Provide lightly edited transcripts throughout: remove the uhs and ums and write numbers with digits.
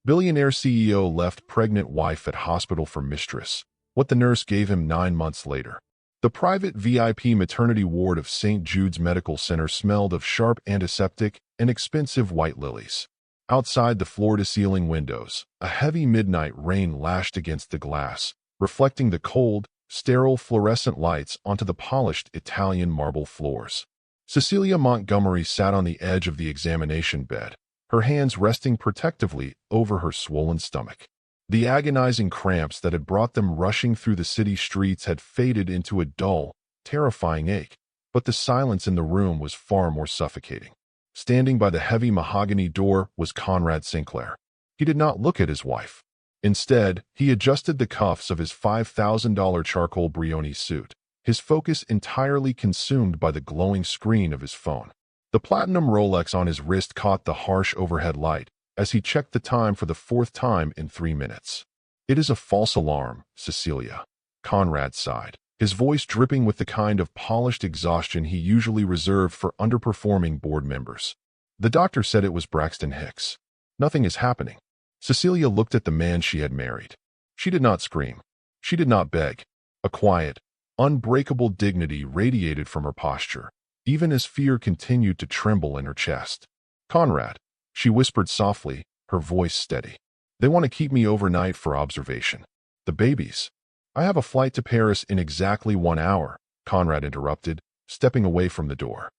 Billionaire CEO left pregnant wife at hospital for Mistress. What the nurse gave him 9 months later. The private VIP maternity ward of St. Jude's Medical Center smelled of sharp antiseptic and expensive white lilies. Outside the floor-to-ceiling windows, a heavy midnight rain lashed against the glass, reflecting the cold, sterile fluorescent lights onto the polished Italian marble floors. Cecilia Montgomery sat on the edge of the examination bed, her hands resting protectively over her swollen stomach. The agonizing cramps that had brought them rushing through the city streets had faded into a dull, terrifying ache, but the silence in the room was far more suffocating. Standing by the heavy mahogany door was Conrad Sinclair. He did not look at his wife. Instead, he adjusted the cuffs of his $5,000 charcoal Brioni suit, his focus entirely consumed by the glowing screen of his phone. The platinum Rolex on his wrist caught the harsh overhead light as he checked the time for the fourth time in 3 minutes. "It is a false alarm, Cecilia," Conrad sighed, his voice dripping with the kind of polished exhaustion he usually reserved for underperforming board members. "The doctor said it was Braxton Hicks. Nothing is happening." Cecilia looked at the man she had married. She did not scream. She did not beg. A quiet, unbreakable dignity radiated from her posture, even as fear continued to tremble in her chest. "Conrad," she whispered softly, her voice steady. "They want to keep me overnight for observation. The babies. I have a flight to Paris in exactly 1 hour," Conrad interrupted, stepping away from the door.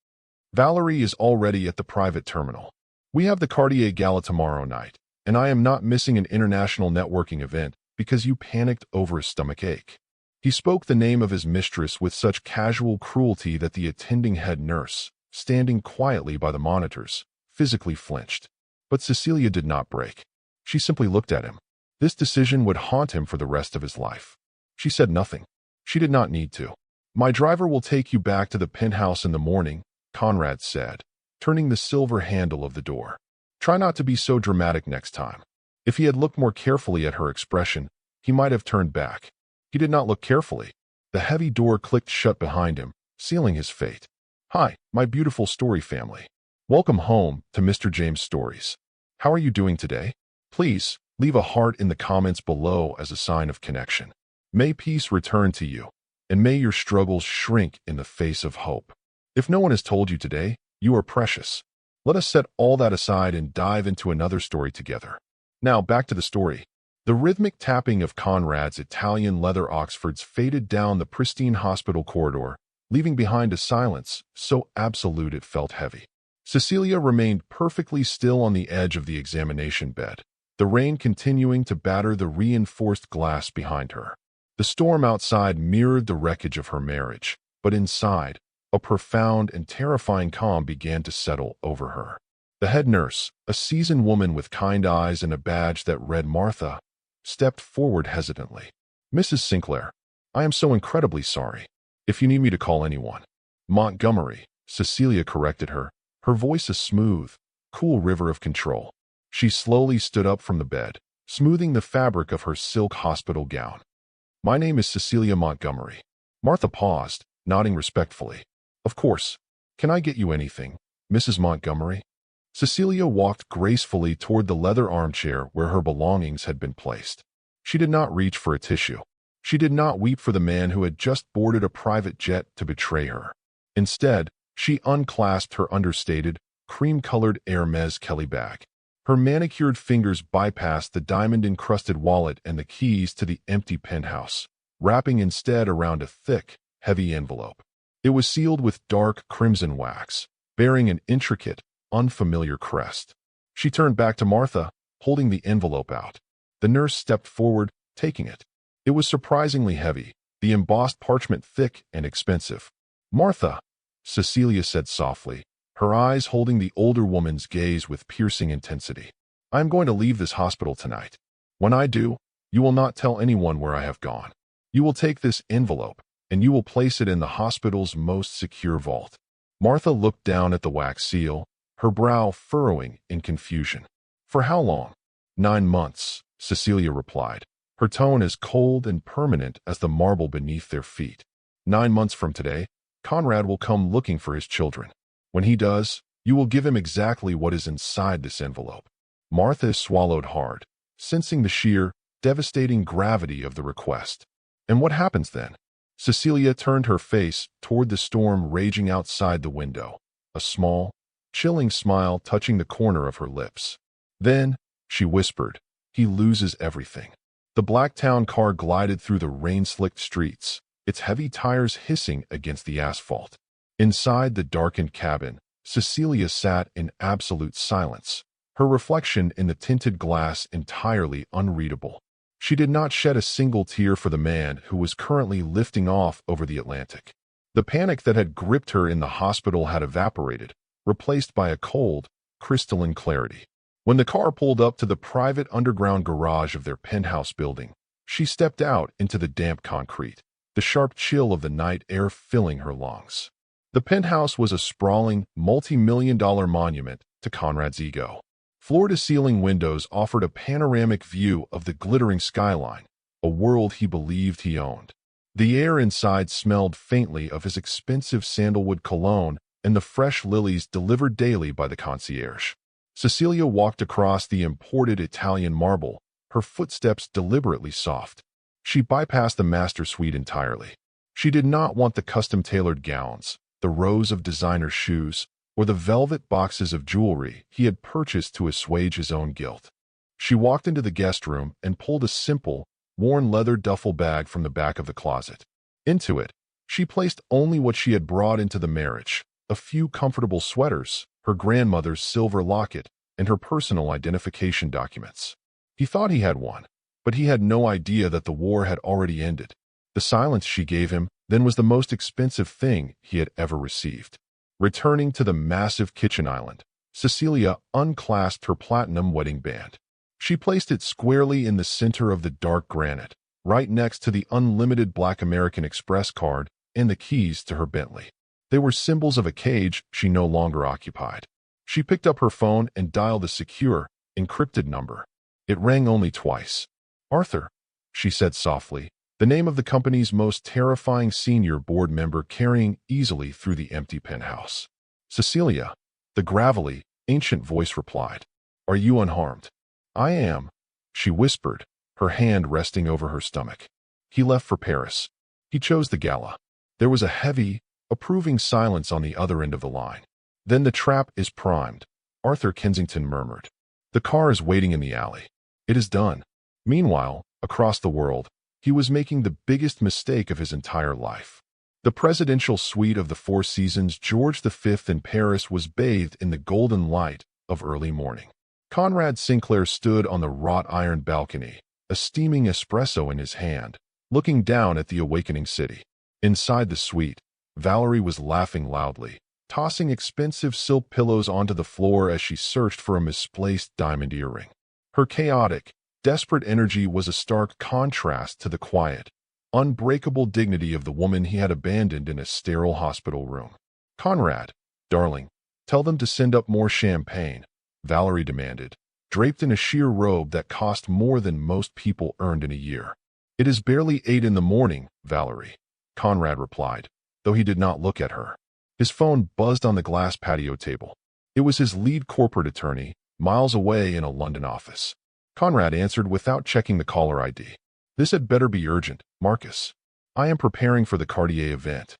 "Valerie is already at the private terminal. We have the Cartier gala tomorrow night, and I am not missing an international networking event because you panicked over a stomachache." He spoke the name of his mistress with such casual cruelty that the attending head nurse, standing quietly by the monitors, physically flinched. But Cecilia did not break. She simply looked at him. This decision would haunt him for the rest of his life. She said nothing. She did not need to. "My driver will take you back to the penthouse in the morning," Conrad said, turning the silver handle of the door. "Try not to be so dramatic next time." If he had looked more carefully at her expression, he might have turned back. He did not look carefully. The heavy door clicked shut behind him, sealing his fate. "Hi, my beautiful story family. Welcome home to Mr. James Stories. How are you doing today? Please, leave a heart in the comments below as a sign of connection. May peace return to you, and may your struggles shrink in the face of hope. If no one has told you today, you are precious. Let us set all that aside and dive into another story together. Now back to the story. The rhythmic tapping of Conrad's Italian leather Oxfords faded down the pristine hospital corridor, leaving behind a silence so absolute it felt heavy. Cecilia remained perfectly still on the edge of the examination bed, the rain continuing to batter the reinforced glass behind her. The storm outside mirrored the wreckage of her marriage, but inside, a profound and terrifying calm began to settle over her. The head nurse, a seasoned woman with kind eyes and a badge that read Martha, stepped forward hesitantly. "Mrs. Sinclair, I am so incredibly sorry. If you need me to call anyone." "Montgomery," Cecilia corrected her, her voice a smooth, cool river of control. She slowly stood up from the bed, smoothing the fabric of her silk hospital gown. "My name is Cecilia Montgomery." Martha paused, nodding respectfully. "Of course. Can I get you anything, Mrs. Montgomery?" Cecilia walked gracefully toward the leather armchair where her belongings had been placed. She did not reach for a tissue. She did not weep for the man who had just boarded a private jet to betray her. Instead, she unclasped her understated, cream-colored Hermes Kelly bag. Her manicured fingers bypassed the diamond-encrusted wallet and the keys to the empty penthouse, wrapping instead around a thick, heavy envelope. It was sealed with dark crimson wax, bearing an intricate, unfamiliar crest. She turned back to Martha, holding the envelope out. The nurse stepped forward, taking it. It was surprisingly heavy, the embossed parchment thick and expensive. "Martha," Cecilia said softly, her eyes holding the older woman's gaze with piercing intensity. "I am going to leave this hospital tonight. When I do, you will not tell anyone where I have gone. You will take this envelope, and you will place it in the hospital's most secure vault." Martha looked down at the wax seal, her brow furrowing in confusion. "For how long?" 9 months, Cecilia replied, her tone as cold and permanent as the marble beneath their feet. 9 months from today, Conrad will come looking for his children. When he does, you will give him exactly what is inside this envelope." Martha swallowed hard, sensing the sheer, devastating gravity of the request. And what happens then? Cecilia turned her face toward the storm raging outside the window, a small, chilling smile touching the corner of her lips. Then, she whispered, he loses everything. The black town car glided through the rain-slicked streets, its heavy tires hissing against the asphalt. Inside the darkened cabin, Cecilia sat in absolute silence, her reflection in the tinted glass entirely unreadable. She did not shed a single tear for the man who was currently lifting off over the Atlantic. The panic that had gripped her in the hospital had evaporated, replaced by a cold, crystalline clarity. When the car pulled up to the private underground garage of their penthouse building, she stepped out into the damp concrete, the sharp chill of the night air filling her lungs. The penthouse was a sprawling, multi-million-dollar monument to Conrad's ego. Floor-to-ceiling windows offered a panoramic view of the glittering skyline, a world he believed he owned. The air inside smelled faintly of his expensive sandalwood cologne and the fresh lilies delivered daily by the concierge. Cecilia walked across the imported Italian marble, her footsteps deliberately soft. She bypassed the master suite entirely. She did not want the custom-tailored gowns, the rows of designer shoes, or the velvet boxes of jewelry he had purchased to assuage his own guilt. She walked into the guest room and pulled a simple, worn leather duffel bag from the back of the closet. Into it, she placed only what she had brought into the marriage, a few comfortable sweaters, her grandmother's silver locket, and her personal identification documents. He thought he had one, but he had no idea that the war had already ended. The silence she gave him then was the most expensive thing he had ever received. Returning to the massive kitchen island, Cecilia unclasped her platinum wedding band. She placed it squarely in the center of the dark granite, right next to the unlimited Black American Express card and the keys to her Bentley. They were symbols of a cage she no longer occupied. She picked up her phone and dialed a secure, encrypted number. It rang only twice. "Arthur," she said softly, the name of the company's most terrifying senior board member carrying easily through the empty penthouse. "Cecilia," the gravelly, ancient voice replied. "Are you unharmed?" "I am," she whispered, her hand resting over her stomach. He left for Paris. He chose the gala. There was a heavy, approving silence on the other end of the line. "Then the trap is primed," Arthur Kensington murmured. "The car is waiting in the alley. It is done." Meanwhile, across the world, he was making the biggest mistake of his entire life. The presidential suite of the Four Seasons George V in Paris was bathed in the golden light of early morning. Conrad Sinclair stood on the wrought iron balcony, a steaming espresso in his hand, looking down at the awakening city. Inside the suite, Valerie was laughing loudly, tossing expensive silk pillows onto the floor as she searched for a misplaced diamond earring. Her chaotic, desperate energy was a stark contrast to the quiet, unbreakable dignity of the woman he had abandoned in a sterile hospital room. "Conrad, darling, tell them to send up more champagne," Valerie demanded, draped in a sheer robe that cost more than most people earned in a year. "It is barely 8 in the morning, Valerie," Conrad replied, though he did not look at her. His phone buzzed on the glass patio table. It was his lead corporate attorney, miles away in a London office. Conrad answered without checking the caller ID. "This had better be urgent, Marcus. I am preparing for the Cartier event."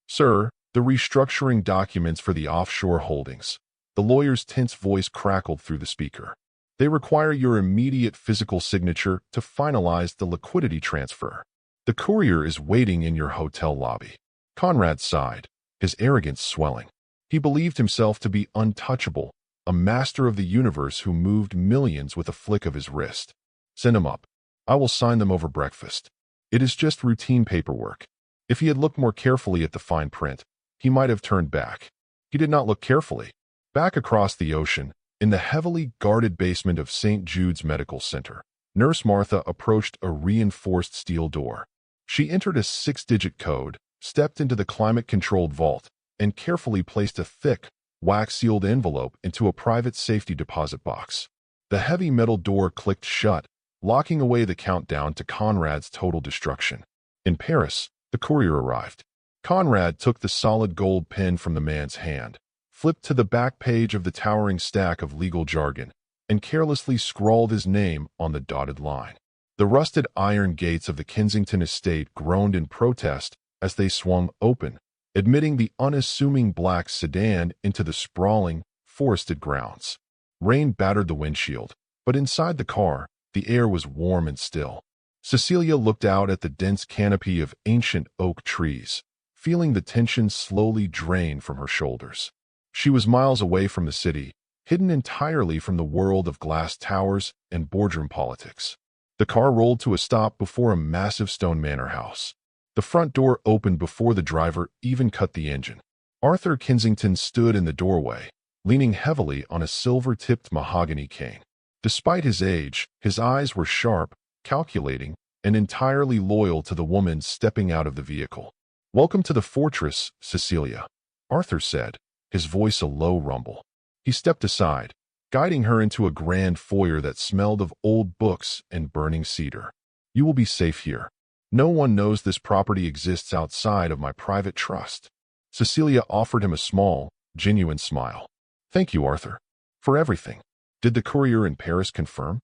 "Sir, the restructuring documents for the offshore holdings." The lawyer's tense voice crackled through the speaker. "They require your immediate physical signature to finalize the liquidity transfer. The courier is waiting in your hotel lobby." Conrad sighed, his arrogance swelling. He believed himself to be untouchable, a master of the universe who moved millions with a flick of his wrist. "Send them up. I will sign them over breakfast. It is just routine paperwork." If he had looked more carefully at the fine print, he might have turned back. He did not look carefully. Back across the ocean, in the heavily guarded basement of St. Jude's Medical Center, Nurse Martha approached a reinforced steel door. She entered a 6-digit code, stepped into the climate-controlled vault, and carefully placed a thick, wax-sealed envelope into a private safety deposit box. The heavy metal door clicked shut, locking away the countdown to Conrad's total destruction. In Paris, the courier arrived. Conrad took the solid gold pen from the man's hand, flipped to the back page of the towering stack of legal jargon, and carelessly scrawled his name on the dotted line. The rusted iron gates of the Kensington estate groaned in protest as they swung open, admitting the unassuming black sedan into the sprawling, forested grounds. Rain battered the windshield, but inside the car, the air was warm and still. Cecilia looked out at the dense canopy of ancient oak trees, feeling the tension slowly drain from her shoulders. She was miles away from the city, hidden entirely from the world of glass towers and boardroom politics. The car rolled to a stop before a massive stone manor house. The front door opened before the driver even cut the engine. Arthur Kensington stood in the doorway, leaning heavily on a silver-tipped mahogany cane. Despite his age, his eyes were sharp, calculating, and entirely loyal to the woman stepping out of the vehicle. "Welcome to the fortress, Cecilia," Arthur said, his voice a low rumble. He stepped aside, guiding her into a grand foyer that smelled of old books and burning cedar. "You will be safe here. No one knows this property exists outside of my private trust." Cecilia offered him a small, genuine smile. "Thank you, Arthur, for everything." "Did the courier in Paris confirm?"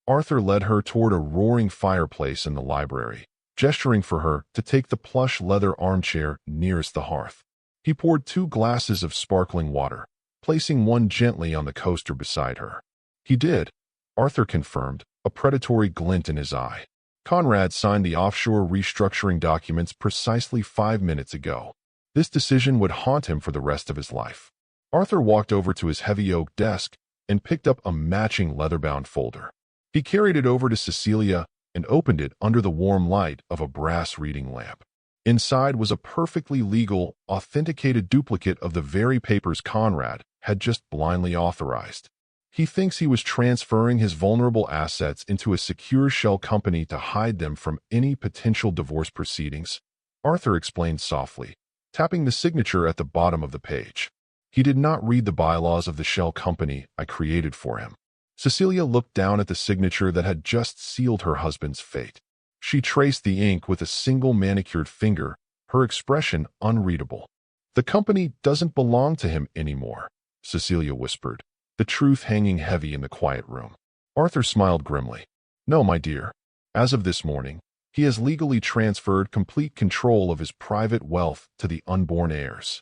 Arthur led her toward a roaring fireplace in the library, gesturing for her to take the plush leather armchair nearest the hearth. He poured 2 glasses of sparkling water, placing one gently on the coaster beside her. "He did," Arthur confirmed, a predatory glint in his eye. "Conrad signed the offshore restructuring documents precisely 5 minutes ago. This decision would haunt him for the rest of his life." Arthur walked over to his heavy oak desk and picked up a matching leather-bound folder. He carried it over to Cecilia and opened it under the warm light of a brass reading lamp. Inside was a perfectly legal, authenticated duplicate of the very papers Conrad had just blindly authorized. "He thinks he was transferring his vulnerable assets into a secure shell company to hide them from any potential divorce proceedings," Arthur explained softly, tapping the signature at the bottom of the page. "He did not read the bylaws of the shell company I created for him." Cecilia looked down at the signature that had just sealed her husband's fate. She traced the ink with a single manicured finger, her expression unreadable. "The company doesn't belong to him anymore," Cecilia whispered, the truth hanging heavy in the quiet room. Arthur smiled grimly. "No, my dear. As of this morning, he has legally transferred complete control of his private wealth to the unborn heirs."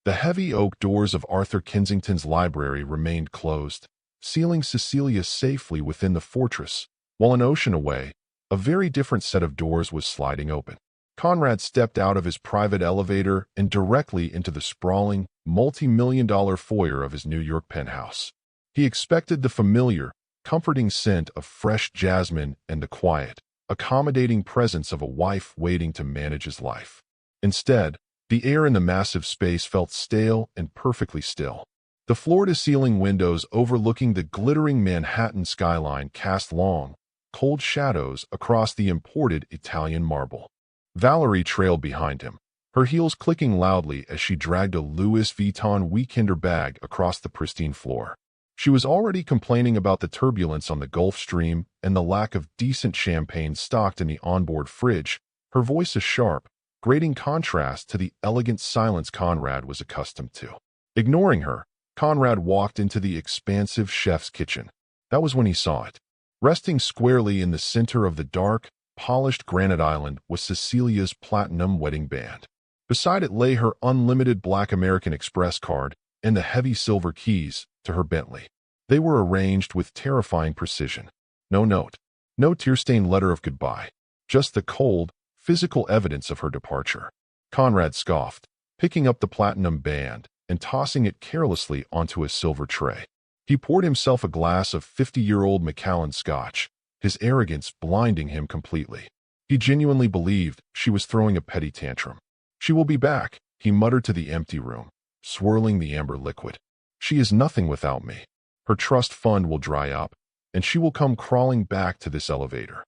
The heavy oak doors of Arthur Kensington's library remained closed, sealing Cecilia safely within the fortress, while an ocean away, a very different set of doors was sliding open. Conrad stepped out of his private elevator and directly into the sprawling, multi-million-dollar foyer of his New York penthouse. He expected the familiar, comforting scent of fresh jasmine and the quiet, accommodating presence of a wife waiting to manage his life. Instead, the air in the massive space felt stale and perfectly still. The floor-to-ceiling windows overlooking the glittering Manhattan skyline cast long, cold shadows across the imported Italian marble. Valerie trailed behind him, her heels clicking loudly as she dragged a Louis Vuitton weekender bag across the pristine floor. She was already complaining about the turbulence on the Gulf Stream and the lack of decent champagne stocked in the onboard fridge, her voice a sharp, grating contrast to the elegant silence Conrad was accustomed to. Ignoring her, Conrad walked into the expansive chef's kitchen. That was when he saw it. Resting squarely in the center of the dark, polished granite island was Cecilia's platinum wedding band. Beside it lay her unlimited Black American Express card and the heavy silver keys to her Bentley. They were arranged with terrifying precision. No note, no tear-stained letter of goodbye, just the cold, physical evidence of her departure. Conrad scoffed, picking up the platinum band and tossing it carelessly onto a silver tray. He poured himself a glass of 50-year-old Macallan Scotch, his arrogance blinding him completely. He genuinely believed she was throwing a petty tantrum. "She will be back," he muttered to the empty room, swirling the amber liquid. "She is nothing without me. Her trust fund will dry up, and she will come crawling back to this elevator."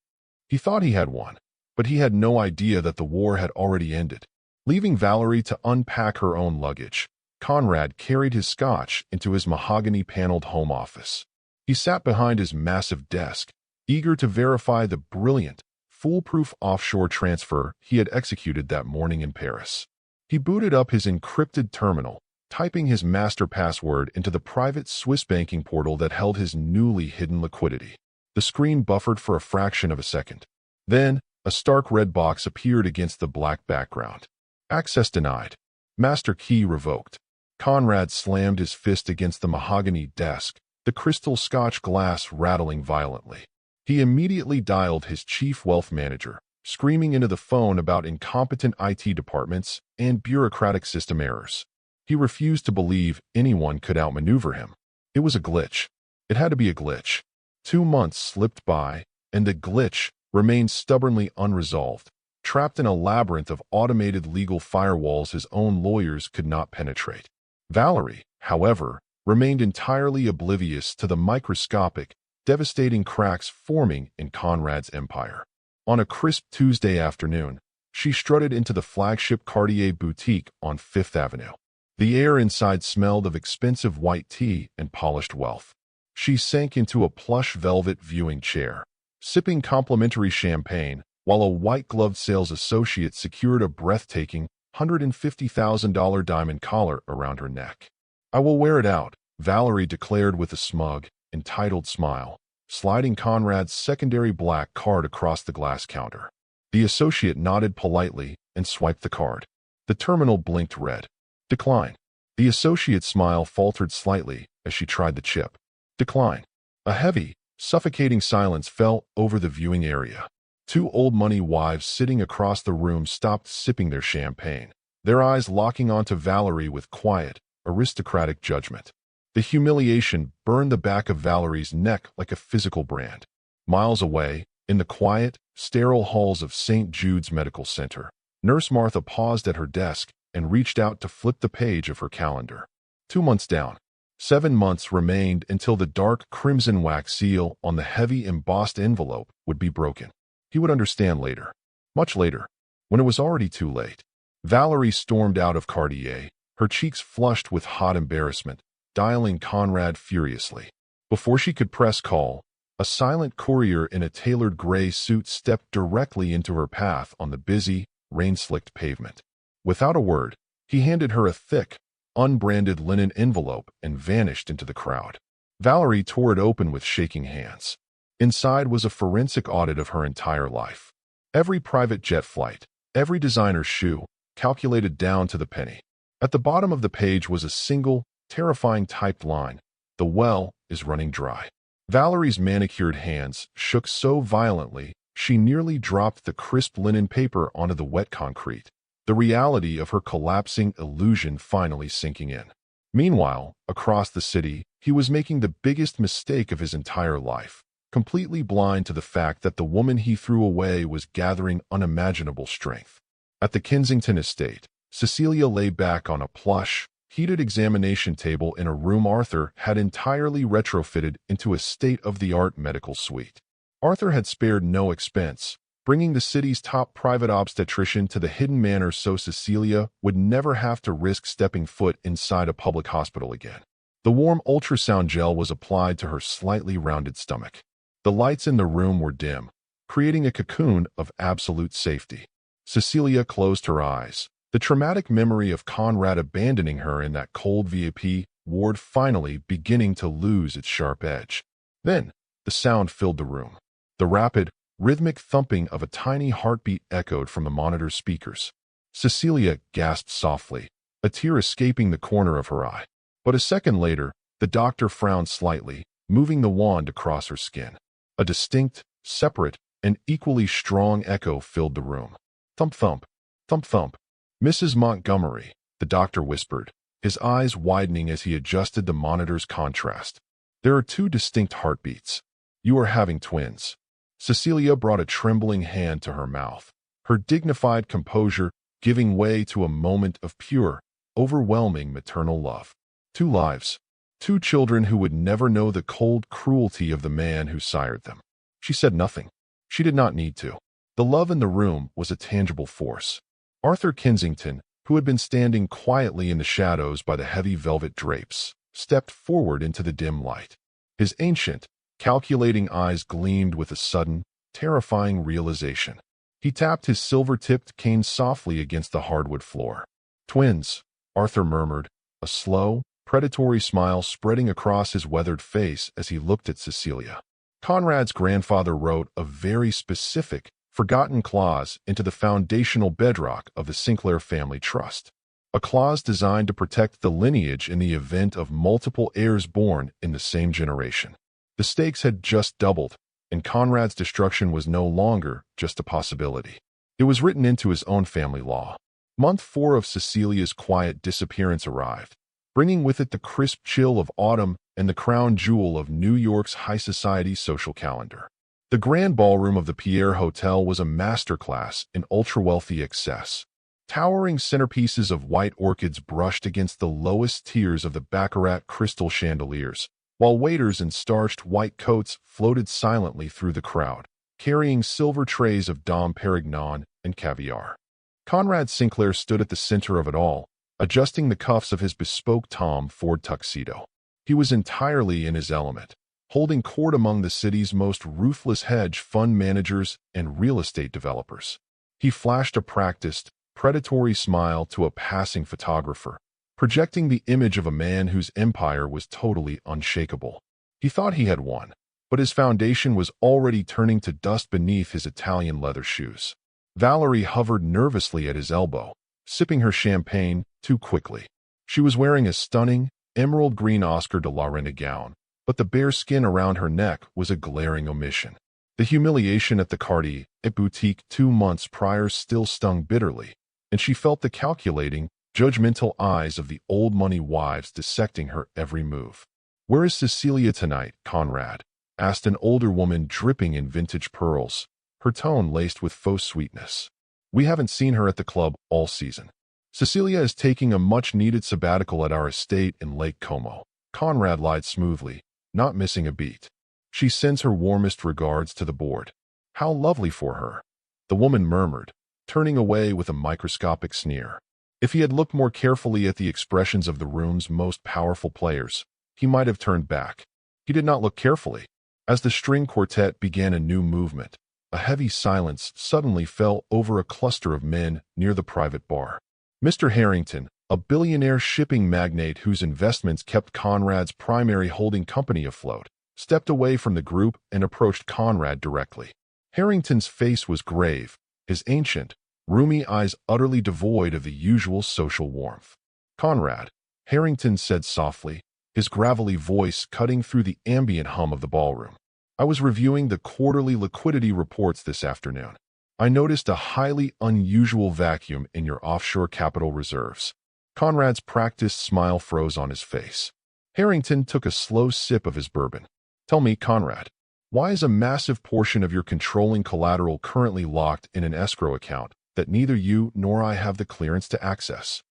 He thought he had one, but he had no idea that the war had already ended. Leaving Valerie to unpack her own luggage, Conrad carried his scotch into his mahogany-paneled home office. He sat behind his massive desk, eager to verify the brilliant, foolproof offshore transfer he had executed that morning in Paris. He booted up his encrypted terminal, typing his master password into the private Swiss banking portal that held his newly hidden liquidity. The screen buffered for a fraction of a second. Then, a stark red box appeared against the black background. Access denied. Master key revoked. Conrad slammed his fist against the mahogany desk, the crystal Scotch glass rattling violently. He immediately dialed his chief wealth manager, screaming into the phone about incompetent IT departments and bureaucratic system errors. He refused to believe anyone could outmaneuver him. It was a glitch. It had to be a glitch. 2 months slipped by, and the glitch remained stubbornly unresolved, trapped in a labyrinth of automated legal firewalls his own lawyers could not penetrate. Valerie, however, remained entirely oblivious to the microscopic, devastating cracks forming in Conrad's empire. On a crisp Tuesday afternoon, she strutted into the flagship Cartier boutique on Fifth Avenue. The air inside smelled of expensive white tea and polished wealth. She sank into a plush velvet viewing chair, sipping complimentary champagne, while a white-gloved sales associate secured a breathtaking $150,000 diamond collar around her neck. "I will wear it out," Valerie declared with a smug, entitled smile, sliding Conrad's secondary black card across the glass counter. The associate nodded politely and swiped the card. The terminal blinked red. "Decline." The associate's smile faltered slightly as she tried the chip. "Decline." A heavy, suffocating silence fell over the viewing area. 2 old money wives sitting across the room stopped sipping their champagne, their eyes locking onto Valerie with quiet, aristocratic judgment. The humiliation burned the back of Valerie's neck like a physical brand. Miles away, in the quiet, sterile halls of St. Jude's Medical Center, Nurse Martha paused at her desk and reached out to flip the page of her calendar. 2 months down. 7 months remained until the dark crimson wax seal on the heavy embossed envelope would be broken. He would understand later. Much later. When it was already too late. Valerie stormed out of Cartier, her cheeks flushed with hot embarrassment, dialing Conrad furiously. Before she could press call, a silent courier in a tailored gray suit stepped directly into her path on the busy, rain-slicked pavement. Without a word, he handed her a thick, unbranded linen envelope and vanished into the crowd. Valerie tore it open with shaking hands. Inside was a forensic audit of her entire life. Every private jet flight, every designer shoe, calculated down to the penny. At the bottom of the page was a single, terrifying typed line: "The well is running dry." Valerie's manicured hands shook so violently she nearly dropped the crisp linen paper onto the wet concrete, the reality of her collapsing illusion finally sinking in. Meanwhile, across the city, he was making the biggest mistake of his entire life, completely blind to the fact that the woman he threw away was gathering unimaginable strength. At the Kensington estate, Cecilia lay back on a plush, heated examination table in a room Arthur had entirely retrofitted into a state-of-the-art medical suite. Arthur had spared no expense, bringing the city's top private obstetrician to the hidden manor so Cecilia would never have to risk stepping foot inside a public hospital again. The warm ultrasound gel was applied to her slightly rounded stomach. The lights in the room were dim, creating a cocoon of absolute safety. Cecilia closed her eyes, the traumatic memory of Conrad abandoning her in that cold VIP ward finally beginning to lose its sharp edge. Then, the sound filled the room. The rapid, rhythmic thumping of a tiny heartbeat echoed from the monitor's speakers. Cecilia gasped softly, a tear escaping the corner of her eye. But a second later, the doctor frowned slightly, moving the wand across her skin. A distinct, separate, and equally strong echo filled the room. Thump thump, thump thump. "Mrs. Montgomery," the doctor whispered, his eyes widening as he adjusted the monitor's contrast. "There are 2 distinct heartbeats. You are having twins." Cecilia brought a trembling hand to her mouth, her dignified composure giving way to a moment of pure, overwhelming maternal love. 2 lives. 2 children who would never know the cold cruelty of the man who sired them. She said nothing. She did not need to. The love in the room was a tangible force. Arthur Kensington, who had been standing quietly in the shadows by the heavy velvet drapes, stepped forward into the dim light. His ancient, calculating eyes gleamed with a sudden, terrifying realization. He tapped his silver-tipped cane softly against the hardwood floor. "Twins," Arthur murmured, a slow, predatory smile spreading across his weathered face as he looked at Cecilia. Conrad's grandfather wrote a very specific, forgotten clause into the foundational bedrock of the Sinclair family trust. A clause designed to protect the lineage in the event of multiple heirs born in the same generation. The stakes had just doubled, and Conrad's destruction was no longer just a possibility. It was written into his own family law. Month 4 of Cecilia's quiet disappearance arrived, bringing with it the crisp chill of autumn and the crown jewel of New York's high society social calendar. The grand ballroom of the Pierre Hotel was a masterclass in ultra-wealthy excess. Towering centerpieces of white orchids brushed against the lowest tiers of the baccarat crystal chandeliers, while waiters in starched white coats floated silently through the crowd, carrying silver trays of Dom Perignon and caviar. Conrad Sinclair stood at the center of it all, adjusting the cuffs of his bespoke Tom Ford tuxedo. He was entirely in his element, holding court among the city's most ruthless hedge fund managers and real estate developers. He flashed a practiced, predatory smile to a passing photographer, projecting the image of a man whose empire was totally unshakable. He thought he had won, but his foundation was already turning to dust beneath his Italian leather shoes. Valerie hovered nervously at his elbow, sipping her champagne too quickly. She was wearing a stunning, emerald green Oscar de la Renta gown, but the bare skin around her neck was a glaring omission. The humiliation at the Cartier boutique 2 months prior still stung bitterly, and she felt the calculating, judgmental eyes of the old money wives dissecting her every move. "Where is Cecilia tonight, Conrad?" asked an older woman dripping in vintage pearls, her tone laced with faux sweetness. "We haven't seen her at the club all season. Cecilia is taking a much-needed sabbatical at our estate in Lake Como." Conrad lied smoothly, not missing a beat. "She sends her warmest regards to the board." "How lovely for her," the woman murmured, turning away with a microscopic sneer. If he had looked more carefully at the expressions of the room's most powerful players, he might have turned back. He did not look carefully. As the string quartet began a new movement, a heavy silence suddenly fell over a cluster of men near the private bar. Mr. Harrington, a billionaire shipping magnate whose investments kept Conrad's primary holding company afloat, stepped away from the group and approached Conrad directly. Harrington's face was grave, his ancient, roomy eyes utterly devoid of the usual social warmth. "Conrad," Harrington said softly, his gravelly voice cutting through the ambient hum of the ballroom. "I was reviewing the quarterly liquidity reports this afternoon. I noticed a highly unusual vacuum in your offshore capital reserves." Conrad's practiced smile froze on his face. Harrington took a slow sip of his bourbon. "Tell me, Conrad, why is a massive portion of your controlling collateral currently locked in an escrow account that neither you nor I have the clearance to access?"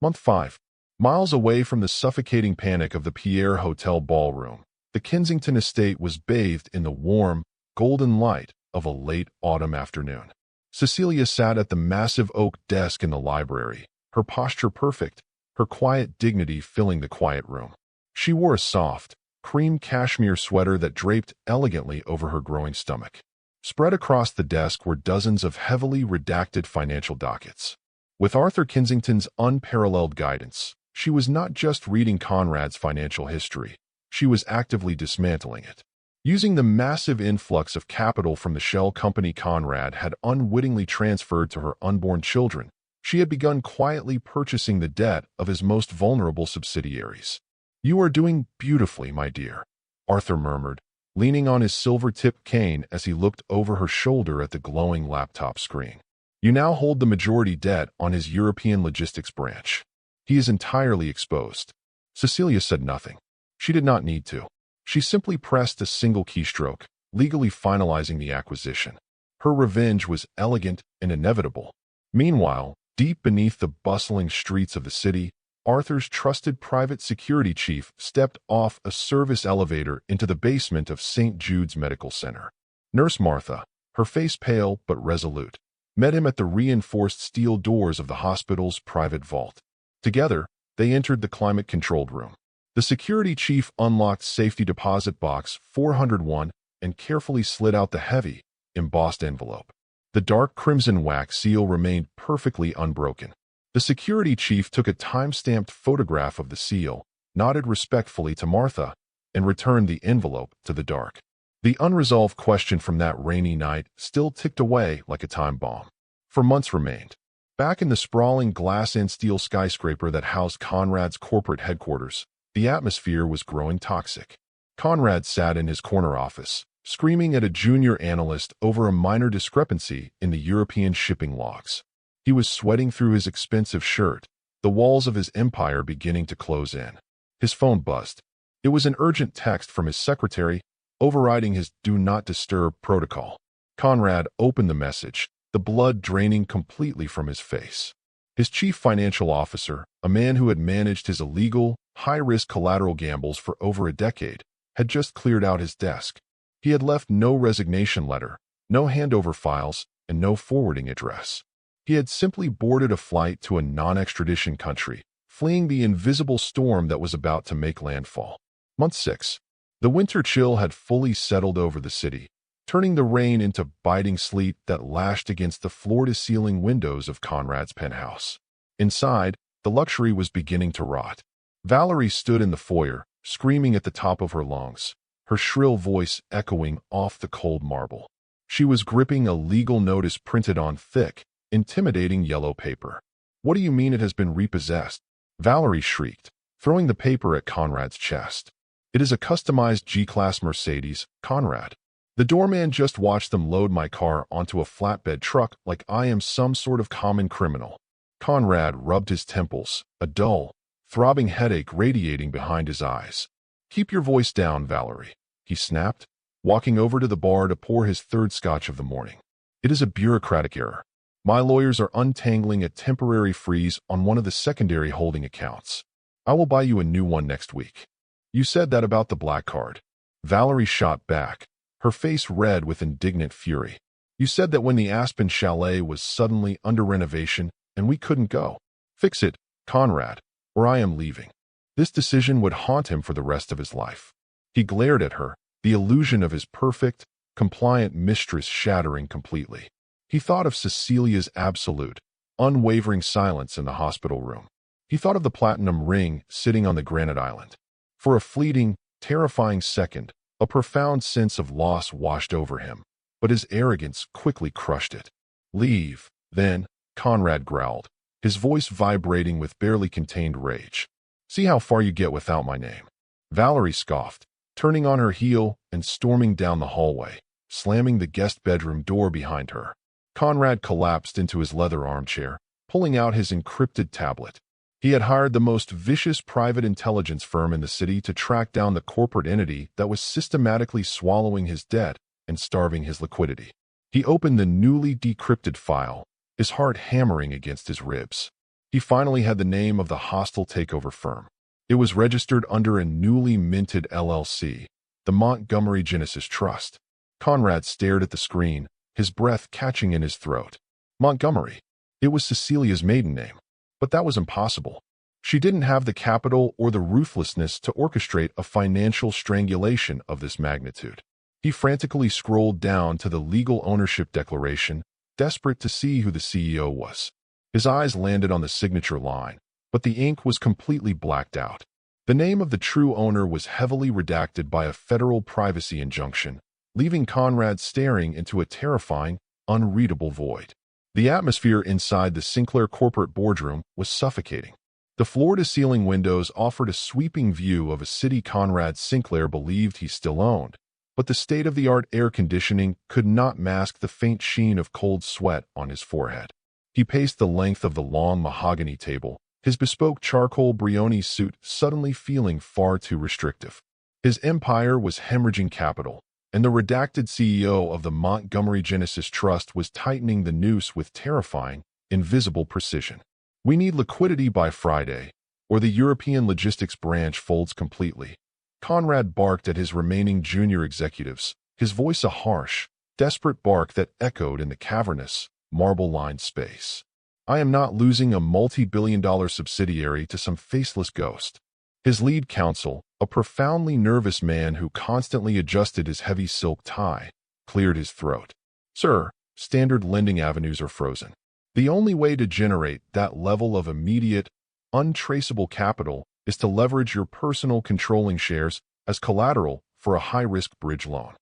Month 5. Miles away from the suffocating panic of the Pierre Hotel ballroom, the Kensington estate was bathed in the warm, golden light of a late autumn afternoon. Cecilia sat at the massive oak desk in the library, her posture perfect, her quiet dignity filling the quiet room. She wore a soft, cream cashmere sweater that draped elegantly over her growing stomach. Spread across the desk were dozens of heavily redacted financial dockets. With Arthur Kensington's unparalleled guidance, she was not just reading Conrad's financial history, she was actively dismantling it. Using the massive influx of capital from the shell company Conrad had unwittingly transferred to her unborn children, she had begun quietly purchasing the debt of his most vulnerable subsidiaries. "You are doing beautifully, my dear," Arthur murmured, leaning on his silver-tipped cane as he looked over her shoulder at the glowing laptop screen. "You now hold the majority debt on his European logistics branch. He is entirely exposed." Cecilia said nothing. She did not need to. She simply pressed a single keystroke, legally finalizing the acquisition. Her revenge was elegant and inevitable. Meanwhile, deep beneath the bustling streets of the city, Arthur's trusted private security chief stepped off a service elevator into the basement of St. Jude's Medical Center. Nurse Martha, her face pale but resolute, met him at the reinforced steel doors of the hospital's private vault. Together, they entered the climate-controlled room. The security chief unlocked safety deposit box 401 and carefully slid out the heavy, embossed envelope. The dark crimson wax seal remained perfectly unbroken. The security chief took a time-stamped photograph of the seal, nodded respectfully to Martha, and returned the envelope to the dark. The unresolved question from that rainy night still ticked away like a time bomb. For months remained. Back in the sprawling glass and steel skyscraper that housed Conrad's corporate headquarters, the atmosphere was growing toxic. Conrad sat in his corner office, screaming at a junior analyst over a minor discrepancy in the European shipping logs. He was sweating through his expensive shirt, the walls of his empire beginning to close in. His phone buzzed. It was an urgent text from his secretary, overriding his do not disturb protocol. Conrad opened the message, the blood draining completely from his face. His chief financial officer, a man who had managed his illegal, high-risk collateral gambles for over a decade, had just cleared out his desk. He had left no resignation letter, no handover files, and no forwarding address. He had simply boarded a flight to a non-extradition country, fleeing the invisible storm that was about to make landfall. Month 6. The winter chill had fully settled over the city, turning the rain into biting sleet that lashed against the floor-to-ceiling windows of Conrad's penthouse. Inside, the luxury was beginning to rot. Valerie stood in the foyer, screaming at the top of her lungs, her shrill voice echoing off the cold marble. She was gripping a legal notice printed on thick, intimidating yellow paper. "What do you mean it has been repossessed?" Valerie shrieked, throwing the paper at Conrad's chest. "It is a customized G-Class Mercedes, Conrad. The doorman just watched them load my car onto a flatbed truck like I am some sort of common criminal." Conrad rubbed his temples, a dull, throbbing headache radiating behind his eyes. "Keep your voice down, Valerie," he snapped, walking over to the bar to pour his third scotch of the morning. "It is a bureaucratic error. My lawyers are untangling a temporary freeze on one of the secondary holding accounts. I will buy you a new one next week." "You said that about the black card." Valerie shot back, her face red with indignant fury. "You said that when the Aspen Chalet was suddenly under renovation and we couldn't go. Fix it, Conrad, or I am leaving." This decision would haunt him for the rest of his life. He glared at her, the illusion of his perfect, compliant mistress shattering completely. He thought of Cecilia's absolute, unwavering silence in the hospital room. He thought of the platinum ring sitting on the granite island. For a fleeting, terrifying second, a profound sense of loss washed over him, but his arrogance quickly crushed it. "Leave, then," Conrad growled, his voice vibrating with barely contained rage. "See how far you get without my name." Valerie scoffed, turning on her heel and storming down the hallway, slamming the guest bedroom door behind her. Conrad collapsed into his leather armchair, pulling out his encrypted tablet. He had hired the most vicious private intelligence firm in the city to track down the corporate entity that was systematically swallowing his debt and starving his liquidity. He opened the newly decrypted file, his heart hammering against his ribs. He finally had the name of the hostile takeover firm. It was registered under a newly minted LLC, the Montgomery Genesis Trust. Conrad stared at the screen, his breath catching in his throat. Montgomery. It was Cecilia's maiden name. But that was impossible. She didn't have the capital or the ruthlessness to orchestrate a financial strangulation of this magnitude. He frantically scrolled down to the legal ownership declaration, desperate to see who the CEO was. His eyes landed on the signature line, but the ink was completely blacked out. The name of the true owner was heavily redacted by a federal privacy injunction, leaving Conrad staring into a terrifying, unreadable void. The atmosphere inside the Sinclair corporate boardroom was suffocating. The floor-to-ceiling windows offered a sweeping view of a city Conrad Sinclair believed he still owned, but the state-of-the-art air conditioning could not mask the faint sheen of cold sweat on his forehead. He paced the length of the long mahogany table, his bespoke charcoal Brioni suit suddenly feeling far too restrictive. His empire was hemorrhaging capital, and the redacted CEO of the Montgomery Genesis Trust was tightening the noose with terrifying, invisible precision. "We need liquidity by Friday, or the European logistics branch folds completely." Conrad barked at his remaining junior executives, his voice a harsh, desperate bark that echoed in the cavernous, marble-lined space. "I am not losing a multi-billion-dollar subsidiary to some faceless ghost." His lead counsel, a profoundly nervous man who constantly adjusted his heavy silk tie, cleared his throat. "Sir, standard lending avenues are frozen. The only way to generate that level of immediate, untraceable capital is to leverage your personal controlling shares as collateral for a high-risk bridge loan.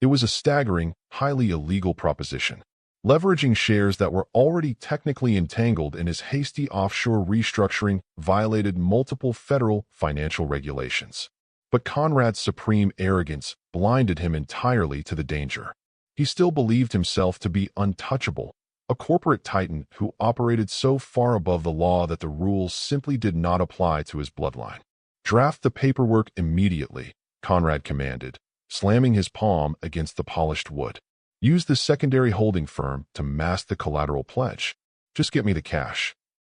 It was a staggering, highly illegal proposition. Leveraging shares that were already technically entangled in his hasty offshore restructuring violated multiple federal financial regulations. But Conrad's supreme arrogance blinded him entirely to the danger. He still believed himself to be untouchable, a corporate titan who operated so far above the law that the rules simply did not apply to his bloodline. "Draft the paperwork immediately," Conrad commanded, slamming his palm against the polished wood. "Use the secondary holding firm to mask the collateral pledge. Just get me the cash."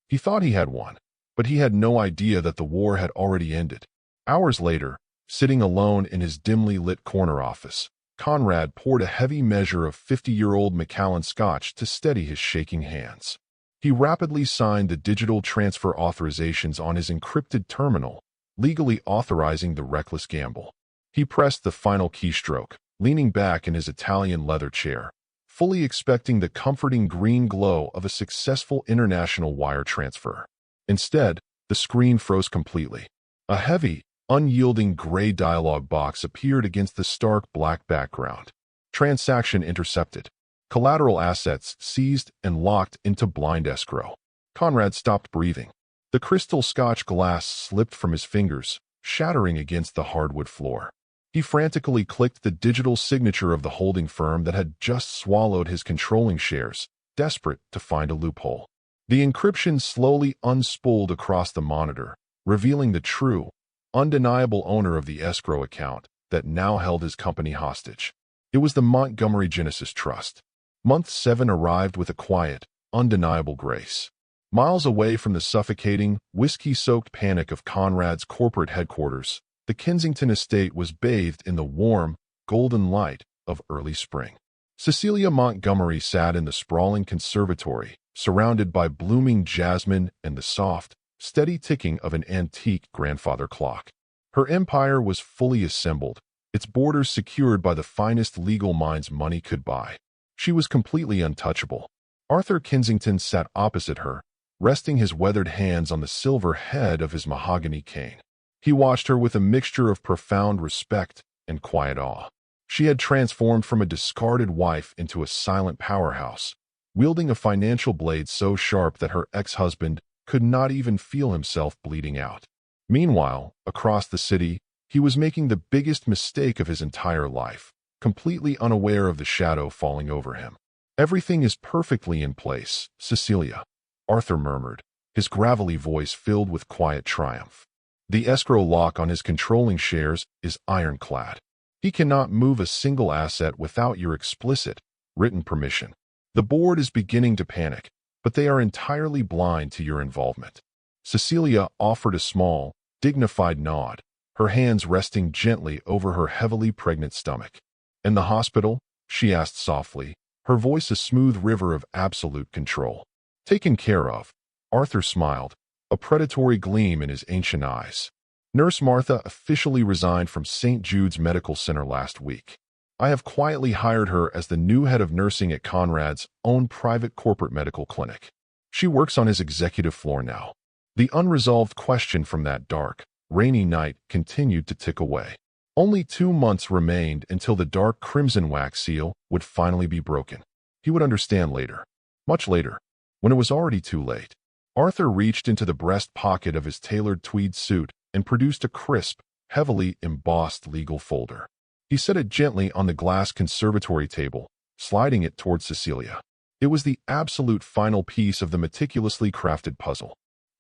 He thought he had one, but he had no idea that the war had already ended. Hours later, sitting alone in his dimly lit corner office, Conrad poured a heavy measure of 50-year-old Macallan Scotch to steady his shaking hands. He rapidly signed the digital transfer authorizations on his encrypted terminal, legally authorizing the reckless gamble. He pressed the final keystroke, leaning back in his Italian leather chair, fully expecting the comforting green glow of a successful international wire transfer. Instead, the screen froze completely. A heavy, unyielding gray dialog box appeared against the stark black background. "Transaction intercepted. Collateral assets seized and locked into blind escrow." Conrad stopped breathing. The crystal Scotch glass slipped from his fingers, shattering against the hardwood floor. He frantically clicked the digital signature of the holding firm that had just swallowed his controlling shares, desperate to find a loophole. The encryption slowly unspooled across the monitor, revealing the true, undeniable owner of the escrow account that now held his company hostage. It was the Montgomery Genesis Trust. Month 7 arrived with a quiet, undeniable grace. Miles away from the suffocating, whiskey-soaked panic of Conrad's corporate headquarters, the Kensington estate was bathed in the warm, golden light of early spring. Cecilia Montgomery sat in the sprawling conservatory, surrounded by blooming jasmine and the soft, steady ticking of an antique grandfather clock. Her empire was fully assembled, its borders secured by the finest legal minds money could buy. She was completely untouchable. Arthur Kensington sat opposite her, resting his weathered hands on the silver head of his mahogany cane. He watched her with a mixture of profound respect and quiet awe. She had transformed from a discarded wife into a silent powerhouse, wielding a financial blade so sharp that her ex-husband could not even feel himself bleeding out. Meanwhile, across the city, he was making the biggest mistake of his entire life, completely unaware of the shadow falling over him. "Everything is perfectly in place, Cecilia," Arthur murmured, his gravelly voice filled with quiet triumph. "The escrow lock on his controlling shares is ironclad. He cannot move a single asset without your explicit, written permission. The board is beginning to panic, but they are entirely blind to your involvement." Cecilia offered a small, dignified nod, her hands resting gently over her heavily pregnant stomach. "In the hospital?" she asked softly, her voice a smooth river of absolute control. "Taken care of," Arthur smiled, a predatory gleam in his ancient eyes. "Nurse Martha officially resigned from St. Jude's Medical Center last week. I have quietly hired her as the new head of nursing at Conrad's own private corporate medical clinic. She works on his executive floor now." The unresolved question from that dark, rainy night continued to tick away. Only 2 months remained until the dark crimson wax seal would finally be broken. He would understand later. Much later, when it was already too late. Arthur reached into the breast pocket of his tailored tweed suit and produced a crisp, heavily embossed legal folder. He set it gently on the glass conservatory table, sliding it towards Cecilia. It was the absolute final piece of the meticulously crafted puzzle.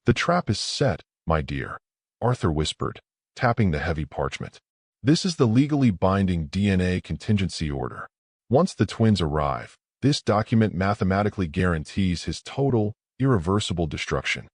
"The trap is set, my dear," Arthur whispered, tapping the heavy parchment. "This is the legally binding DNA contingency order. Once the twins arrive, this document mathematically guarantees his total, irreversible destruction."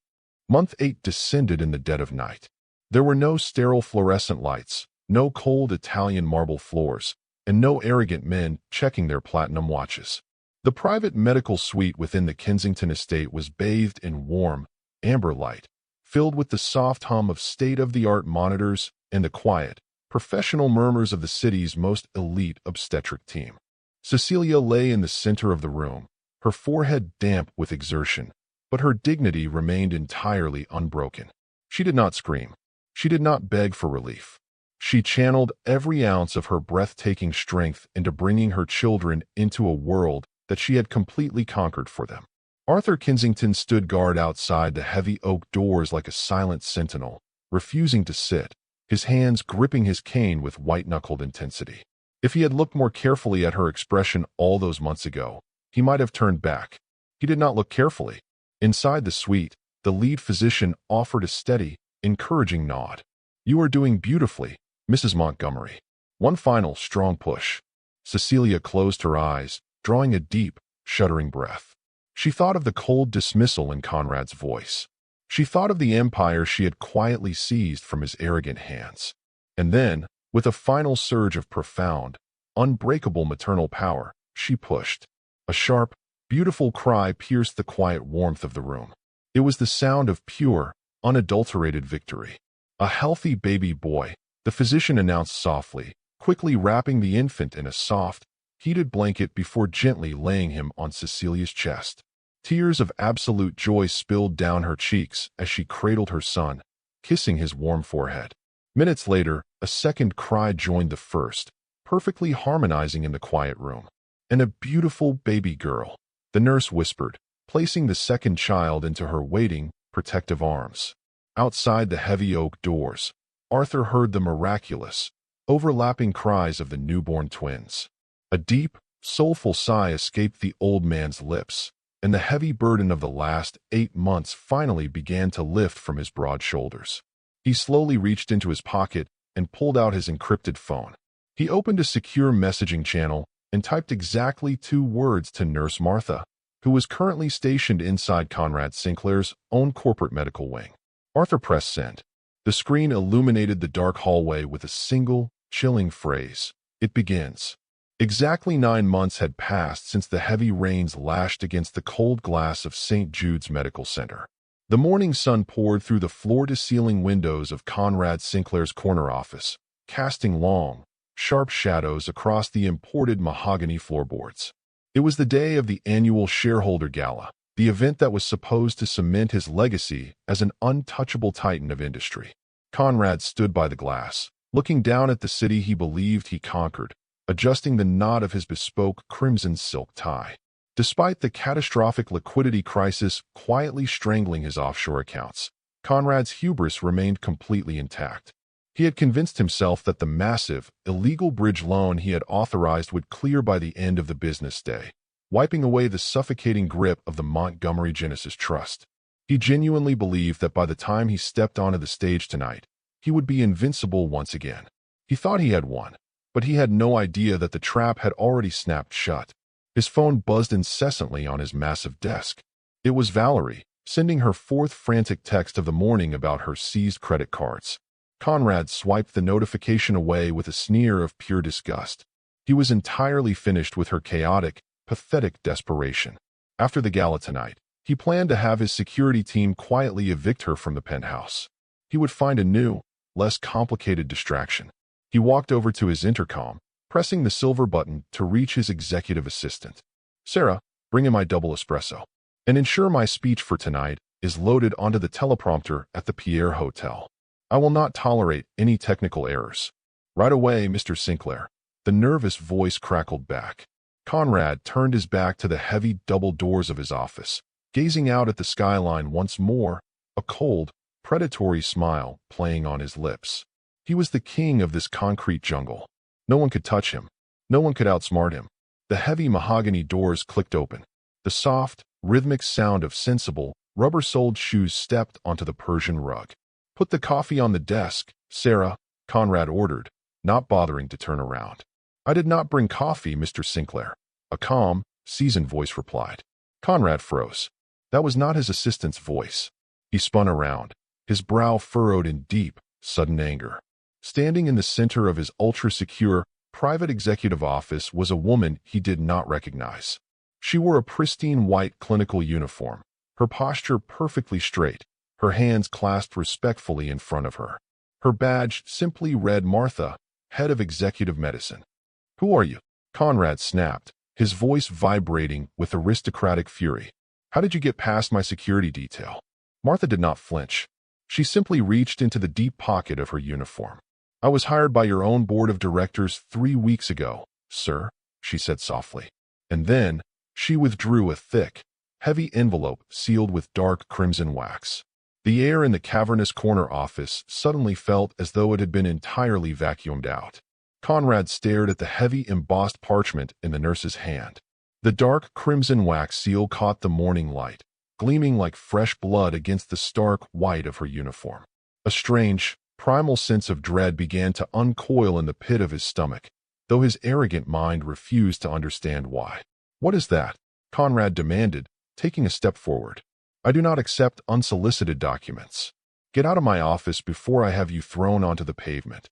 Month 8 descended in the dead of night. There were no sterile fluorescent lights, no cold Italian marble floors, and no arrogant men checking their platinum watches. The private medical suite within the Kensington estate was bathed in warm, amber light, filled with the soft hum of state-of-the-art monitors and the quiet, professional murmurs of the city's most elite obstetric team. Cecilia lay in the center of the room, her forehead damp with exertion, but her dignity remained entirely unbroken. She did not scream. She did not beg for relief. She channeled every ounce of her breathtaking strength into bringing her children into a world that she had completely conquered for them. Arthur Kensington stood guard outside the heavy oak doors like a silent sentinel, refusing to sit, his hands gripping his cane with white-knuckled intensity. If he had looked more carefully at her expression all those months ago, he might have turned back. He did not look carefully. Inside the suite, the lead physician offered a steady, encouraging nod. "You are doing beautifully, Mrs. Montgomery." One final, strong push. Cecilia closed her eyes, drawing a deep, shuddering breath. She thought of the cold dismissal in Conrad's voice. She thought of the empire she had quietly seized from his arrogant hands. And then, with a final surge of profound, unbreakable maternal power, she pushed. A sharp, beautiful cry pierced the quiet warmth of the room. It was the sound of pure, unadulterated victory. "A healthy baby boy," the physician announced softly, quickly wrapping the infant in a soft, heated blanket before gently laying him on Cecilia's chest. Tears of absolute joy spilled down her cheeks as she cradled her son, kissing his warm forehead. Minutes later, a second cry joined the first, perfectly harmonizing in the quiet room. "And a beautiful baby girl," the nurse whispered, placing the second child into her waiting, protective arms. Outside the heavy oak doors, Arthur heard the miraculous, overlapping cries of the newborn twins. A deep, soulful sigh escaped the old man's lips, and the heavy burden of the last 8 months finally began to lift from his broad shoulders. He slowly reached into his pocket and pulled out his encrypted phone. He opened a secure messaging channel and typed exactly 2 words to Nurse Martha, who was currently stationed inside Conrad Sinclair's own corporate medical wing. Arthur pressed send. The screen illuminated the dark hallway with a single, chilling phrase. "It begins." Exactly 9 months had passed since the heavy rains lashed against the cold glass of St. Jude's Medical Center. The morning sun poured through the floor-to-ceiling windows of Conrad Sinclair's corner office, casting long, sharp shadows across the imported mahogany floorboards. It was the day of the annual shareholder gala, the event that was supposed to cement his legacy as an untouchable titan of industry. Conrad stood by the glass, looking down at the city he believed he conquered, adjusting the knot of his bespoke crimson silk tie. Despite the catastrophic liquidity crisis quietly strangling his offshore accounts, Conrad's hubris remained completely intact. He had convinced himself that the massive, illegal bridge loan he had authorized would clear by the end of the business day, wiping away the suffocating grip of the Montgomery Genesis Trust. He genuinely believed that by the time he stepped onto the stage tonight, he would be invincible once again. He thought he had won, but he had no idea that the trap had already snapped shut. His phone buzzed incessantly on his massive desk. It was Valerie, sending her 4th frantic text of the morning about her seized credit cards. Conrad swiped the notification away with a sneer of pure disgust. He was entirely finished with her chaotic, pathetic desperation. After the gala tonight, he planned to have his security team quietly evict her from the penthouse. He would find a new, less complicated distraction. He walked over to his intercom, pressing the silver button to reach his executive assistant. "Sarah, bring in my double espresso. And ensure my speech for tonight is loaded onto the teleprompter at the Pierre Hotel. I will not tolerate any technical errors." "Right away, Mr. Sinclair," the nervous voice crackled back. Conrad turned his back to the heavy double doors of his office, gazing out at the skyline once more, a cold, predatory smile playing on his lips. He was the king of this concrete jungle. No one could touch him. No one could outsmart him. The heavy mahogany doors clicked open. The soft, rhythmic sound of sensible, rubber-soled shoes stepped onto the Persian rug. "Put the coffee on the desk, Sarah," Conrad ordered, not bothering to turn around. "I did not bring coffee, Mr. Sinclair," a calm, seasoned voice replied. Conrad froze. That was not his assistant's voice. He spun around, his brow furrowed in deep, sudden anger. Standing in the center of his ultra-secure, private executive office was a woman he did not recognize. She wore a pristine white clinical uniform, her posture perfectly straight, her hands clasped respectfully in front of her. Her badge simply read Martha, head of executive medicine. "Who are you?" Conrad snapped, his voice vibrating with aristocratic fury. "How did you get past my security detail?" Martha did not flinch. She simply reached into the deep pocket of her uniform. "I was hired by your own board of directors 3 weeks ago, sir," she said softly. And then she withdrew a thick, heavy envelope sealed with dark crimson wax. The air in the cavernous corner office suddenly felt as though it had been entirely vacuumed out. Conrad stared at the heavy embossed parchment in the nurse's hand. The dark crimson wax seal caught the morning light, gleaming like fresh blood against the stark white of her uniform. A strange, primal sense of dread began to uncoil in the pit of his stomach, though his arrogant mind refused to understand why. "What is that?" Conrad demanded, taking a step forward. "I do not accept unsolicited documents. Get out of my office before I have you thrown onto the pavement."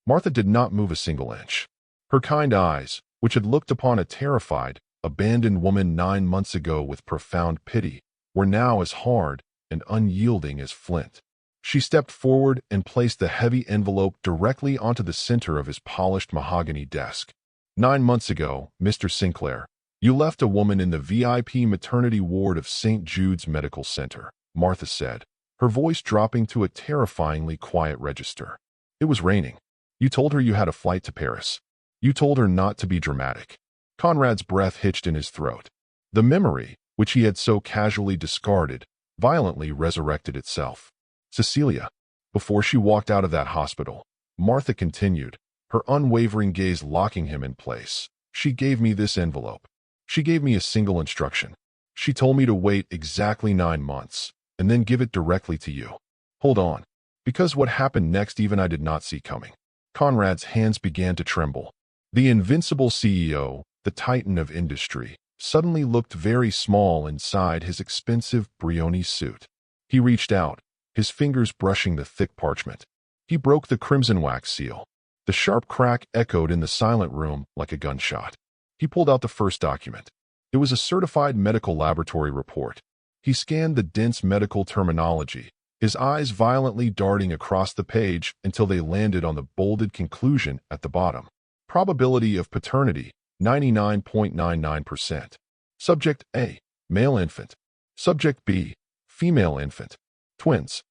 Martha did not move a single inch. Her kind eyes, which had looked upon a terrified, abandoned woman 9 months ago with profound pity, were now as hard and unyielding as flint. She stepped forward and placed the heavy envelope directly onto the center of his polished mahogany desk. "9 months ago, Mr. Sinclair, you left a woman in the VIP maternity ward of St. Jude's Medical Center," Martha said, her voice dropping to a terrifyingly quiet register. "It was raining. You told her you had a flight to Paris. You told her not to be dramatic." Conrad's breath hitched in his throat. The memory, which he had so casually discarded, violently resurrected itself. "Cecilia." Before she walked out of that hospital, Martha continued, her unwavering gaze locking him in place. "She gave me this envelope. She gave me a single instruction. She told me to wait exactly 9 months, and then give it directly to you. Hold on, because what happened next even I did not see coming." Conrad's hands began to tremble. The invincible CEO, the titan of industry, suddenly looked very small inside his expensive Brioni suit. He reached out, his fingers brushing the thick parchment. He broke the crimson wax seal. The sharp crack echoed in the silent room like a gunshot. He pulled out the first document. It was a certified medical laboratory report. He scanned the dense medical terminology, his eyes violently darting across the page until they landed on the bolded conclusion at the bottom. Probability of paternity, 99.99%. Subject A, male infant. Subject B, female infant. Twins.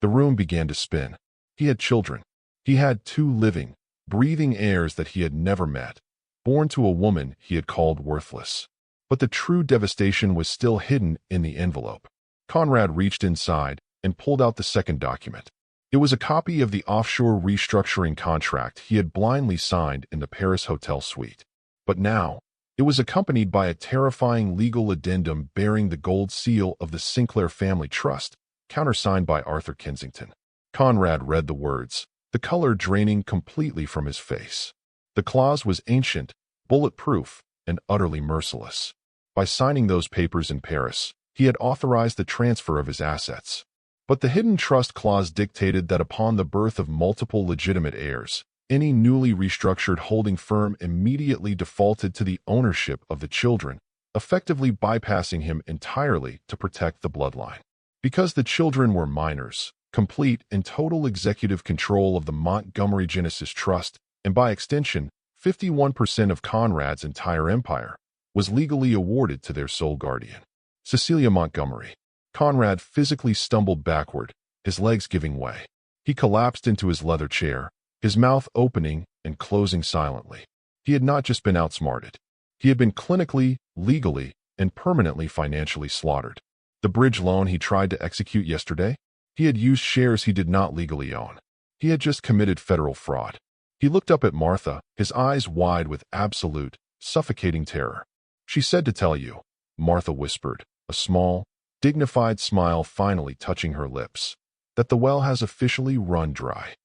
The room began to spin. He had children. He had 2 living, breathing heirs that he had never met, born to a woman he had called worthless. But the true devastation was still hidden in the envelope. Conrad reached inside and pulled out the second document. It was a copy of the offshore restructuring contract he had blindly signed in the Paris hotel suite. But now, it was accompanied by a terrifying legal addendum bearing the gold seal of the Sinclair Family Trust, countersigned by Arthur Kensington. Conrad read the words, the color draining completely from his face. The clause was ancient, bulletproof, and utterly merciless. By signing those papers in Paris, he had authorized the transfer of his assets. But the hidden trust clause dictated that upon the birth of multiple legitimate heirs, any newly restructured holding firm immediately defaulted to the ownership of the children, effectively bypassing him entirely to protect the bloodline. Because the children were minors, complete and total executive control of the Montgomery Genesis Trust, and by extension, 51% of Conrad's entire empire, was legally awarded to their sole guardian, Cecilia Montgomery. Conrad physically stumbled backward, his legs giving way. He collapsed into his leather chair, his mouth opening and closing silently. He had not just been outsmarted. He had been clinically, legally, and permanently financially slaughtered. The bridge loan he tried to execute yesterday? He had used shares he did not legally own. He had just committed federal fraud. He looked up at Martha, his eyes wide with absolute, suffocating terror. "She said to tell you," Martha whispered, a small, dignified smile finally touching her lips, "that the well has officially run dry."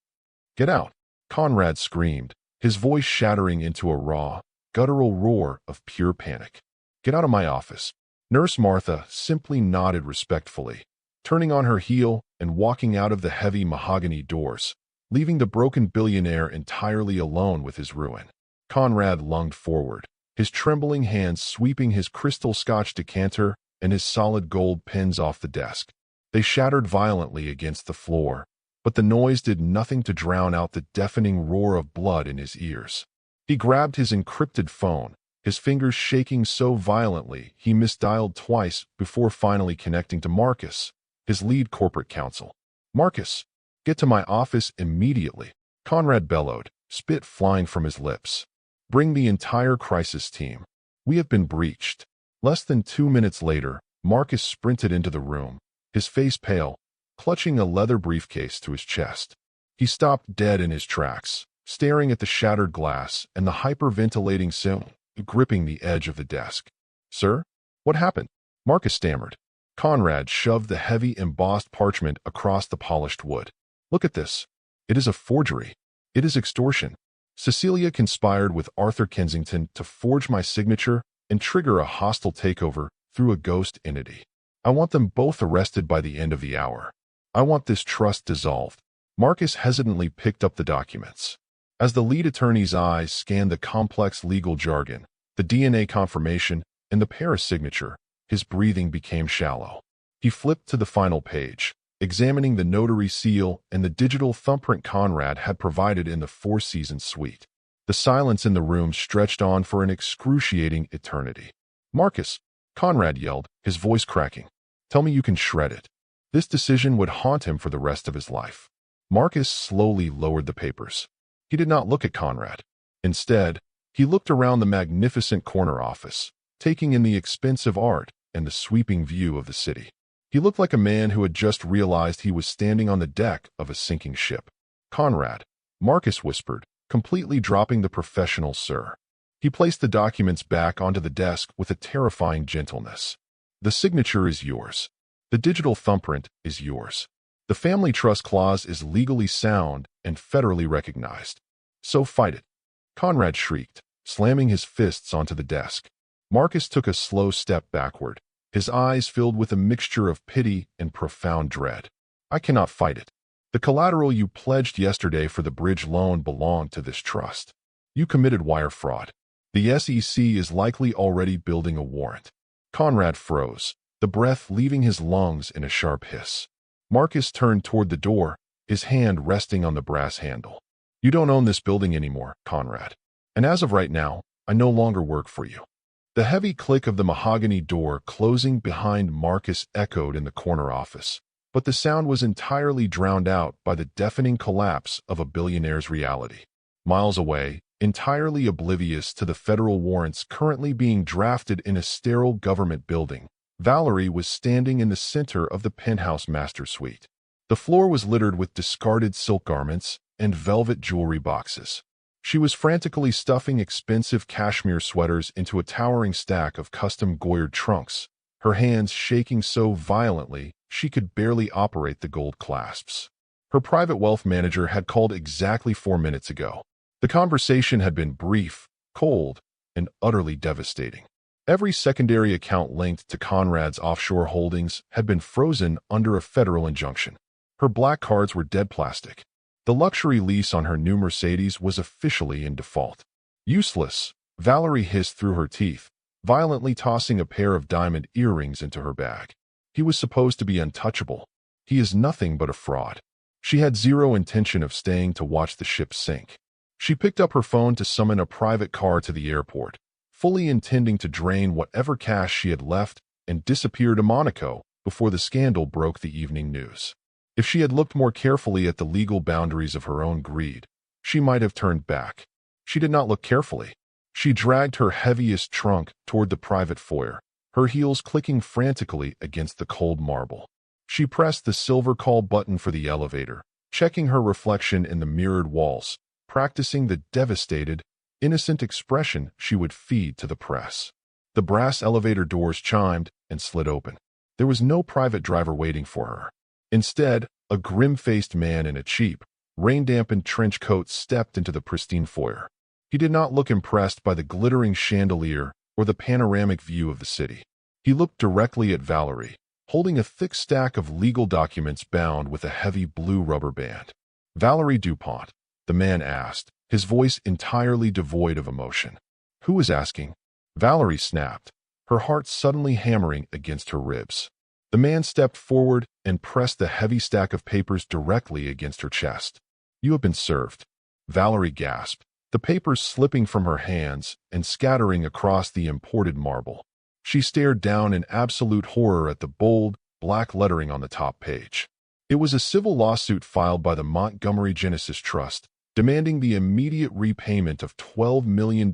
"Get out!" Conrad screamed, his voice shattering into a raw, guttural roar of pure panic. "Get out of my office." Nurse Martha simply nodded respectfully, turning on her heel and walking out of the heavy mahogany doors, leaving the broken billionaire entirely alone with his ruin. Conrad lunged forward, his trembling hands sweeping his crystal Scotch decanter and his solid gold pins off the desk. They shattered violently against the floor, but the noise did nothing to drown out the deafening roar of blood in his ears. He grabbed his encrypted phone, his fingers shaking so violently he misdialed twice before finally connecting to Marcus, his lead corporate counsel. "Marcus, get to my office immediately," Conrad bellowed, spit flying from his lips. "Bring the entire crisis team. We have been breached." Less than 2 minutes later, Marcus sprinted into the room, his face pale, clutching a leather briefcase to his chest. He stopped dead in his tracks, staring at the shattered glass and the hyperventilating sill gripping the edge of the desk. "Sir? What happened?" Marcus stammered. Conrad shoved the heavy embossed parchment across the polished wood. "Look at this. It is a forgery. It is extortion. Cecilia conspired with Arthur Kensington to forge my signature and trigger a hostile takeover through a ghost entity. I want them both arrested by the end of the hour. I want this trust dissolved." Marcus hesitantly picked up the documents. As the lead attorney's eyes scanned the complex legal jargon, the DNA confirmation, and the Paris signature, his breathing became shallow. He flipped to the final page, examining the notary seal and the digital thumbprint Conrad had provided in the Four Seasons suite. The silence in the room stretched on for an excruciating eternity. "Marcus," Conrad yelled, his voice cracking, "tell me you can shred it." This decision would haunt him for the rest of his life. Marcus slowly lowered the papers. He did not look at Conrad. Instead, he looked around the magnificent corner office, taking in the expensive art and the sweeping view of the city. He looked like a man who had just realized he was standing on the deck of a sinking ship. "Conrad," Marcus whispered, completely dropping the professional "sir." He placed the documents back onto the desk with a terrifying gentleness. "The signature is yours. The digital thumbprint is yours. The family trust clause is legally sound and federally recognized. So fight it." Conrad shrieked, slamming his fists onto the desk. Marcus took a slow step backward, his eyes filled with a mixture of pity and profound dread. "I cannot fight it. The collateral you pledged yesterday for the bridge loan belonged to this trust. You committed wire fraud. The SEC is likely already building a warrant." Conrad froze, the breath leaving his lungs in a sharp hiss. Marcus turned toward the door, his hand resting on the brass handle. "You don't own this building anymore, Conrad. And as of right now, I no longer work for you." The heavy click of the mahogany door closing behind Marcus echoed in the corner office, but the sound was entirely drowned out by the deafening collapse of a billionaire's reality. Miles away, entirely oblivious to the federal warrants currently being drafted in a sterile government building, Valerie was standing in the center of the penthouse master suite. The floor was littered with discarded silk garments and velvet jewelry boxes. She was frantically stuffing expensive cashmere sweaters into a towering stack of custom goyered trunks, her hands shaking so violently she could barely operate the gold clasps. Her private wealth manager had called exactly 4 minutes ago. The conversation had been brief, cold, and utterly devastating. Every secondary account linked to Conrad's offshore holdings had been frozen under a federal injunction. Her black cards were dead plastic. The luxury lease on her new Mercedes was officially in default. "Useless," Valerie hissed through her teeth, violently tossing a pair of diamond earrings into her bag. "He was supposed to be untouchable. He is nothing but a fraud." She had zero intention of staying to watch the ship sink. She picked up her phone to summon a private car to the airport, fully intending to drain whatever cash she had left and disappear to Monaco before the scandal broke the evening news. If she had looked more carefully at the legal boundaries of her own greed, she might have turned back. She did not look carefully. She dragged her heaviest trunk toward the private foyer, her heels clicking frantically against the cold marble. She pressed the silver call button for the elevator, checking her reflection in the mirrored walls, practicing the devastated, innocent expression she would feed to the press. The brass elevator doors chimed and slid open. There was no private driver waiting for her. Instead, a grim-faced man in a cheap, rain-dampened trench coat stepped into the pristine foyer. He did not look impressed by the glittering chandelier or the panoramic view of the city. He looked directly at Valerie, holding a thick stack of legal documents bound with a heavy blue rubber band. "Valerie Dupont," the man asked, his voice entirely devoid of emotion. "Who was asking?" Valerie snapped, her heart suddenly hammering against her ribs. The man stepped forward and pressed the heavy stack of papers directly against her chest. "You have been served." Valerie gasped, the papers slipping from her hands and scattering across the imported marble. She stared down in absolute horror at the bold, black lettering on the top page. It was a civil lawsuit filed by the Montgomery Genesis Trust, demanding the immediate repayment of $12 million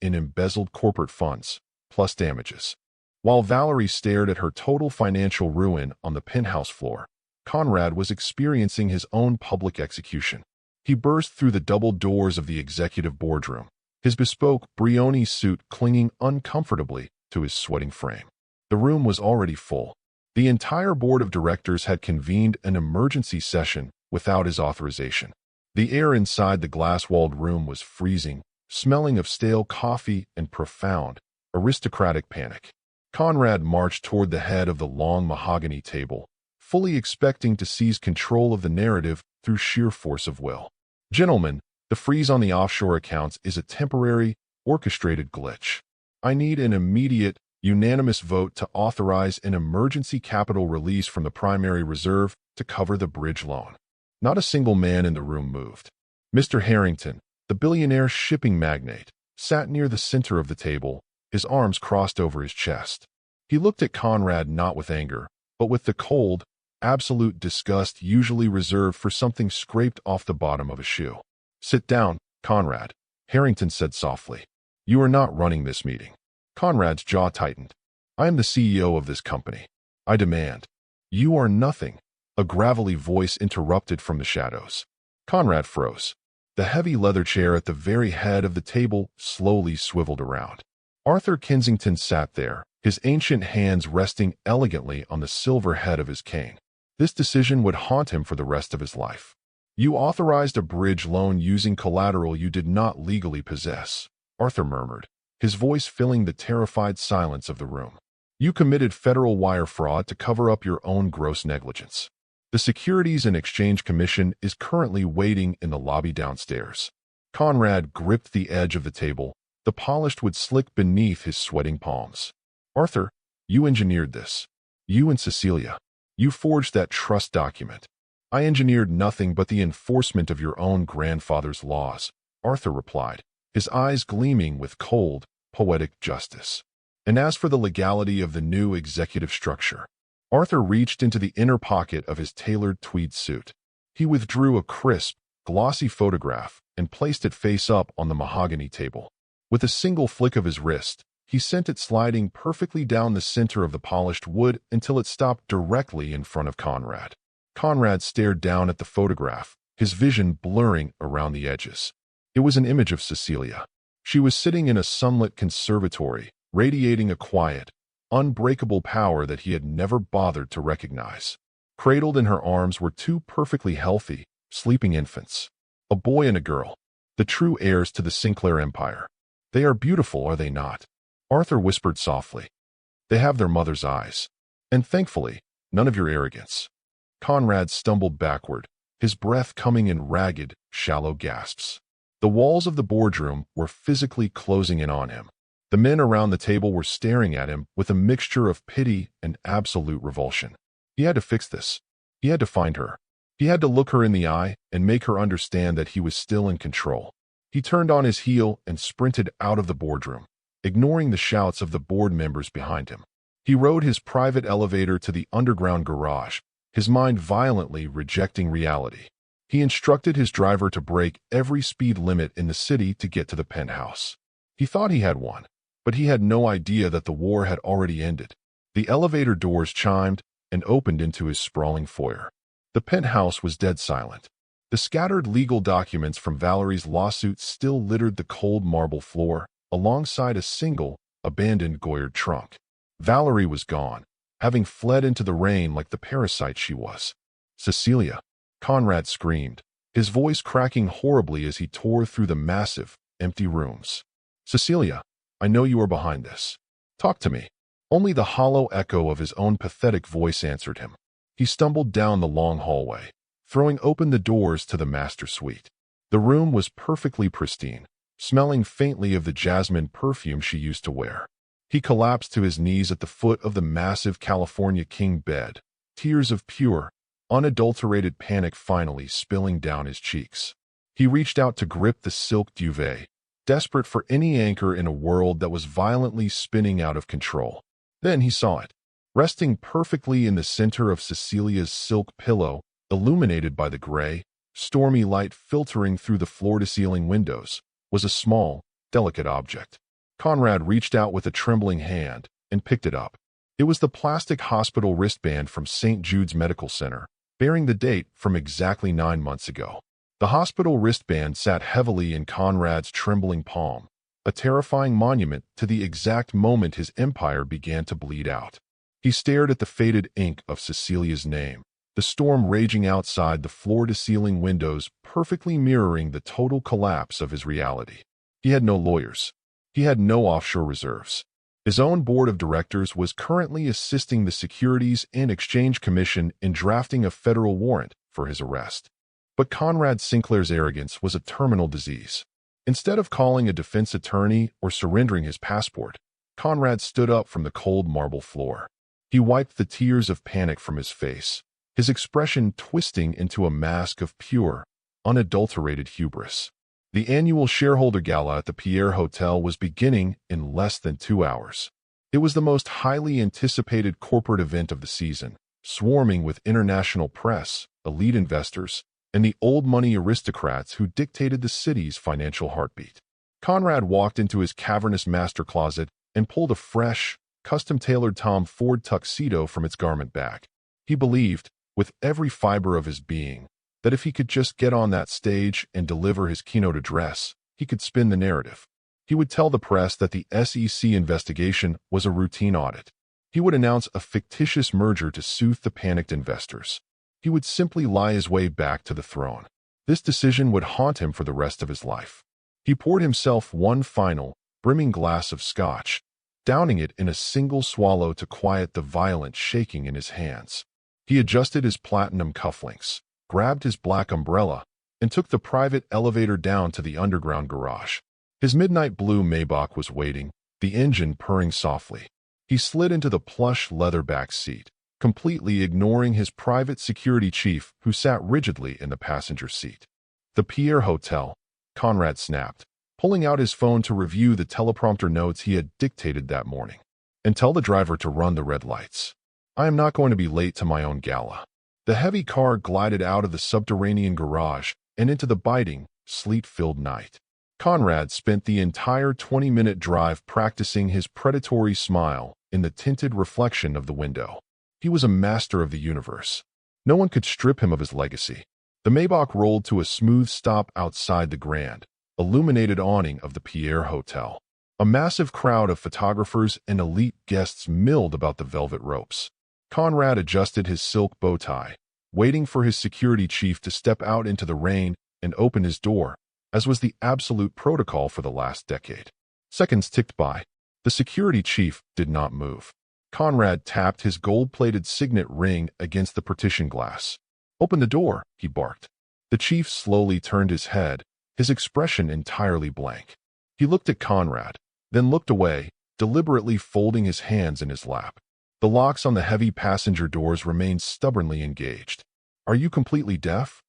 in embezzled corporate funds, plus damages. While Valerie stared at her total financial ruin on the penthouse floor, Conrad was experiencing his own public execution. He burst through the double doors of the executive boardroom, his bespoke Brioni suit clinging uncomfortably to his sweating frame. The room was already full. The entire board of directors had convened an emergency session without his authorization. The air inside the glass-walled room was freezing, smelling of stale coffee and profound, aristocratic panic. Conrad marched toward the head of the long mahogany table, fully expecting to seize control of the narrative through sheer force of will. Gentlemen, the freeze on the offshore accounts is a temporary, orchestrated glitch. I need an immediate, unanimous vote to authorize an emergency capital release from the primary reserve to cover the bridge loan. Not a single man in the room moved. Mr. Harrington, the billionaire shipping magnate, sat near the center of the table, his arms crossed over his chest. He looked at Conrad not with anger, but with the cold, absolute disgust usually reserved for something scraped off the bottom of a shoe. "Sit down, Conrad," Harrington said softly. "You are not running this meeting." Conrad's jaw tightened. "I am the CEO of this company. I demand." "You are nothing," a gravelly voice interrupted from the shadows. Conrad froze. The heavy leather chair at the very head of the table slowly swiveled around. Arthur Kensington sat there, his ancient hands resting elegantly on the silver head of his cane. This decision would haunt him for the rest of his life. "You authorized a bridge loan using collateral you did not legally possess," Arthur murmured, his voice filling the terrified silence of the room. "You committed federal wire fraud to cover up your own gross negligence. The Securities and Exchange Commission is currently waiting in the lobby downstairs." Conrad gripped the edge of the table, the polished wood slick beneath his sweating palms. "Arthur, you engineered this. You and Cecilia. You forged that trust document." "I engineered nothing but the enforcement of your own grandfather's laws," Arthur replied, his eyes gleaming with cold, poetic justice. "And as for the legality of the new executive structure," Arthur reached into the inner pocket of his tailored tweed suit. He withdrew a crisp, glossy photograph and placed it face up on the mahogany table. With a single flick of his wrist, he sent it sliding perfectly down the center of the polished wood until it stopped directly in front of Conrad. Conrad stared down at the photograph, his vision blurring around the edges. It was an image of Cecilia. She was sitting in a sunlit conservatory, radiating a quiet, unbreakable power that he had never bothered to recognize. Cradled in her arms were two perfectly healthy, sleeping infants. A boy and a girl, the true heirs to the Sinclair empire. "They are beautiful, are they not?" Arthur whispered softly. "They have their mother's eyes. And thankfully, none of your arrogance." Conrad stumbled backward, his breath coming in ragged, shallow gasps. The walls of the boardroom were physically closing in on him. The men around the table were staring at him with a mixture of pity and absolute revulsion. He had to fix this. He had to find her. He had to look her in the eye and make her understand that he was still in control. He turned on his heel and sprinted out of the boardroom, ignoring the shouts of the board members behind him. He rode his private elevator to the underground garage, his mind violently rejecting reality. He instructed his driver to break every speed limit in the city to get to the penthouse. He thought he had won, but he had no idea that the war had already ended. The elevator doors chimed and opened into his sprawling foyer. The penthouse was dead silent. The scattered legal documents from Valerie's lawsuit still littered the cold marble floor, alongside a single, abandoned Goyard trunk. Valerie was gone, having fled into the rain like the parasite she was. "Cecilia!" Conrad screamed, his voice cracking horribly as he tore through the massive, empty rooms. "Cecilia, I know you are behind this. Talk to me." Only the hollow echo of his own pathetic voice answered him. He stumbled down the long hallway, throwing open the doors to the master suite. The room was perfectly pristine, smelling faintly of the jasmine perfume she used to wear. He collapsed to his knees at the foot of the massive California king bed, tears of pure, unadulterated panic finally spilling down his cheeks. He reached out to grip the silk duvet, desperate for any anchor in a world that was violently spinning out of control. Then he saw it. Resting perfectly in the center of Cecilia's silk pillow, illuminated by the gray, stormy light filtering through the floor-to-ceiling windows, was a small, delicate object. Conrad reached out with a trembling hand and picked it up. It was the plastic hospital wristband from St. Jude's Medical Center, bearing the date from exactly 9 months ago. The hospital wristband sat heavily in Conrad's trembling palm, a terrifying monument to the exact moment his empire began to bleed out. He stared at the faded ink of Cecilia's name, the storm raging outside the floor-to-ceiling windows perfectly mirroring the total collapse of his reality. He had no lawyers. He had no offshore reserves. His own board of directors was currently assisting the Securities and Exchange Commission in drafting a federal warrant for his arrest. But Conrad Sinclair's arrogance was a terminal disease. Instead of calling a defense attorney or surrendering his passport, Conrad stood up from the cold marble floor. He wiped the tears of panic from his face, his expression twisting into a mask of pure, unadulterated hubris. The annual shareholder gala at the Pierre Hotel was beginning in less than 2 hours. It was the most highly anticipated corporate event of the season, swarming with international press, elite investors, and the old money aristocrats who dictated the city's financial heartbeat. Conrad walked into his cavernous master closet and pulled a fresh, custom-tailored Tom Ford tuxedo from its garment bag. He believed, with every fiber of his being, that if he could just get on that stage and deliver his keynote address, he could spin the narrative. He would tell the press that the SEC investigation was a routine audit. He would announce a fictitious merger to soothe the panicked investors. He would simply lie his way back to the throne. This decision would haunt him for the rest of his life. He poured himself one final, brimming glass of scotch, downing it in a single swallow to quiet the violent shaking in his hands. He adjusted his platinum cufflinks, grabbed his black umbrella, and took the private elevator down to the underground garage. His midnight blue Maybach was waiting, the engine purring softly. He slid into the plush leather back seat, completely ignoring his private security chief who sat rigidly in the passenger seat. The Pierre Hotel, Conrad snapped, pulling out his phone to review the teleprompter notes he had dictated that morning. And tell the driver to run the red lights. I am not going to be late to my own gala. The heavy car glided out of the subterranean garage and into the biting, sleet-filled night. Conrad spent the entire 20-minute drive practicing his predatory smile in the tinted reflection of the window. He was a master of the universe. No one could strip him of his legacy. The Maybach rolled to a smooth stop outside the grand, illuminated awning of the Pierre Hotel. A massive crowd of photographers and elite guests milled about the velvet ropes. Conrad adjusted his silk bow tie, waiting for his security chief to step out into the rain and open his door, as was the absolute protocol for the last decade. Seconds ticked by. The security chief did not move. Conrad tapped his gold-plated signet ring against the partition glass. "Open the door," he barked. The chief slowly turned his head, his expression entirely blank. He looked at Conrad, then looked away, deliberately folding his hands in his lap. The locks on the heavy passenger doors remained stubbornly engaged. "Are you completely deaf?"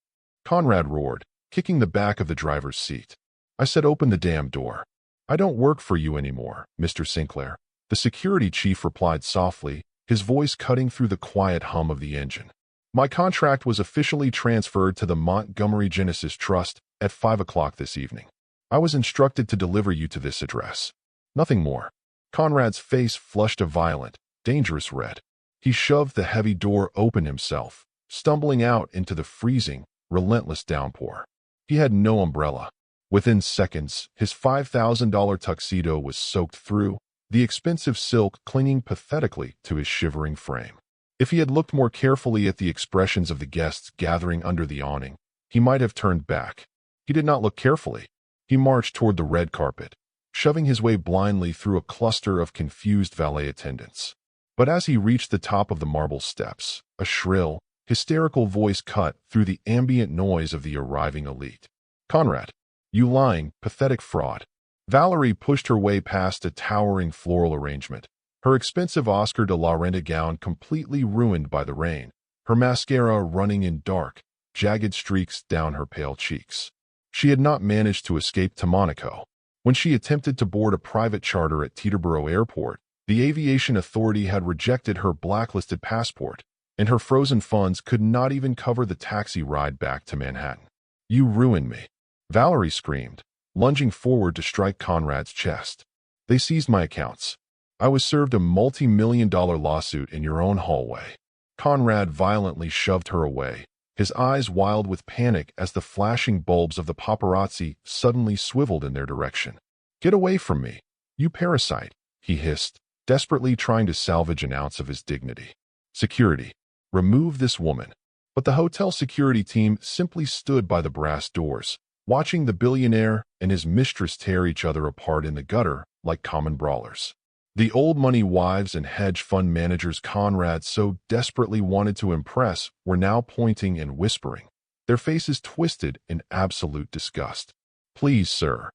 Conrad roared, kicking the back of the driver's seat. "I said open the damn door. I don't work for you anymore, Mr. Sinclair." The security chief replied softly, his voice cutting through the quiet hum of the engine. "My contract was officially transferred to the Montgomery Genesis Trust at 5 o'clock this evening. I was instructed to deliver you to this address. Nothing more." Conrad's face flushed a violent, dangerous red. He shoved the heavy door open himself, stumbling out into the freezing, relentless downpour. He had no umbrella. Within seconds, his $5,000 tuxedo was soaked through, the expensive silk clinging pathetically to his shivering frame. If he had looked more carefully at the expressions of the guests gathering under the awning, he might have turned back. He did not look carefully. He marched toward the red carpet, shoving his way blindly through a cluster of confused valet attendants. But as he reached the top of the marble steps, a shrill, hysterical voice cut through the ambient noise of the arriving elite. "Conrad, you lying, pathetic fraud." Valerie pushed her way past a towering floral arrangement, her expensive Oscar de la Renta gown completely ruined by the rain, her mascara running in dark, jagged streaks down her pale cheeks. She had not managed to escape to Monaco. When she attempted to board a private charter at Teterboro Airport, the aviation authority had rejected her blacklisted passport, and her frozen funds could not even cover the taxi ride back to Manhattan. "You ruined me," Valerie screamed, lunging forward to strike Conrad's chest. "They seized my accounts. I was served a multi-million-dollar lawsuit in your own hallway." Conrad violently shoved her away, his eyes wild with panic as the flashing bulbs of the paparazzi suddenly swiveled in their direction. "Get away from me, you parasite," he hissed, desperately trying to salvage an ounce of his dignity. "Security, remove this woman." But the hotel security team simply stood by the brass doors, watching the billionaire and his mistress tear each other apart in the gutter like common brawlers. The old money wives and hedge fund managers Conrad so desperately wanted to impress were now pointing and whispering, their faces twisted in absolute disgust. "Please, sir."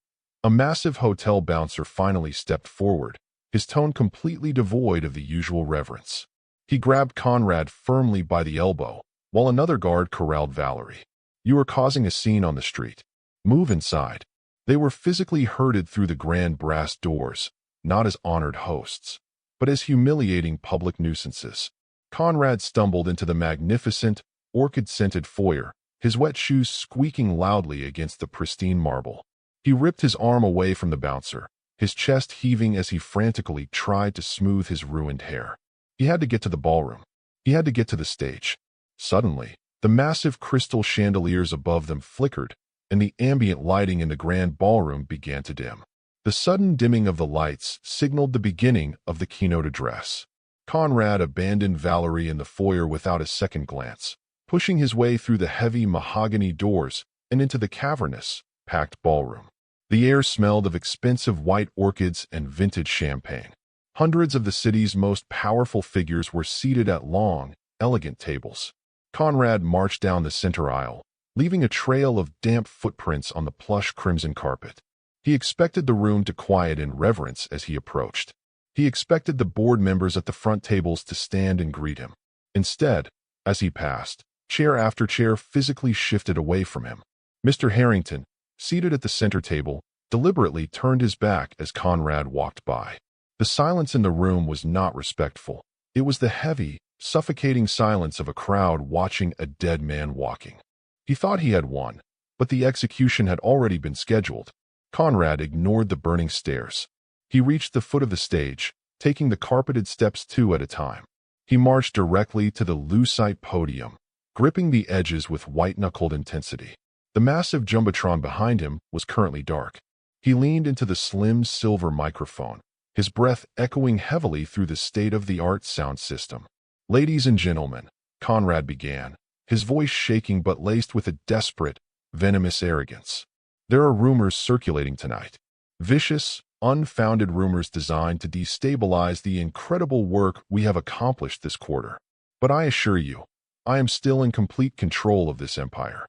A massive hotel bouncer finally stepped forward, his tone completely devoid of the usual reverence. He grabbed Conrad firmly by the elbow, while another guard corralled Valerie. "You are causing a scene on the street. Move inside." They were physically herded through the grand brass doors, not as honored hosts, but as humiliating public nuisances. Conrad stumbled into the magnificent, orchid-scented foyer, his wet shoes squeaking loudly against the pristine marble. He ripped his arm away from the bouncer, his chest heaving as he frantically tried to smooth his ruined hair. He had to get to the ballroom. He had to get to the stage. Suddenly, the massive crystal chandeliers above them flickered, and the ambient lighting in the grand ballroom began to dim. The sudden dimming of the lights signaled the beginning of the keynote address. Conrad abandoned Valerie in the foyer without a second glance, pushing his way through the heavy mahogany doors and into the cavernous, packed ballroom. The air smelled of expensive white orchids and vintage champagne. Hundreds of the city's most powerful figures were seated at long, elegant tables. Conrad marched down the center aisle, leaving a trail of damp footprints on the plush crimson carpet. He expected the room to quiet in reverence as he approached. He expected the board members at the front tables to stand and greet him. Instead, as he passed, chair after chair physically shifted away from him. Mr. Harrington, seated at the center table, deliberately turned his back as Conrad walked by. The silence in the room was not respectful. It was the heavy, suffocating silence of a crowd watching a dead man walking. He thought he had won, but the execution had already been scheduled. Conrad ignored the burning stairs. He reached the foot of the stage, taking the carpeted steps two at a time. He marched directly to the lucite podium, gripping the edges with white-knuckled intensity. The massive jumbotron behind him was currently dark. He leaned into the slim silver microphone, his breath echoing heavily through the state-of-the-art sound system. "Ladies and gentlemen," Conrad began, his voice shaking but laced with a desperate, venomous arrogance. "There are rumors circulating tonight. Vicious, unfounded rumors designed to destabilize the incredible work we have accomplished this quarter. But I assure you, I am still in complete control of this empire."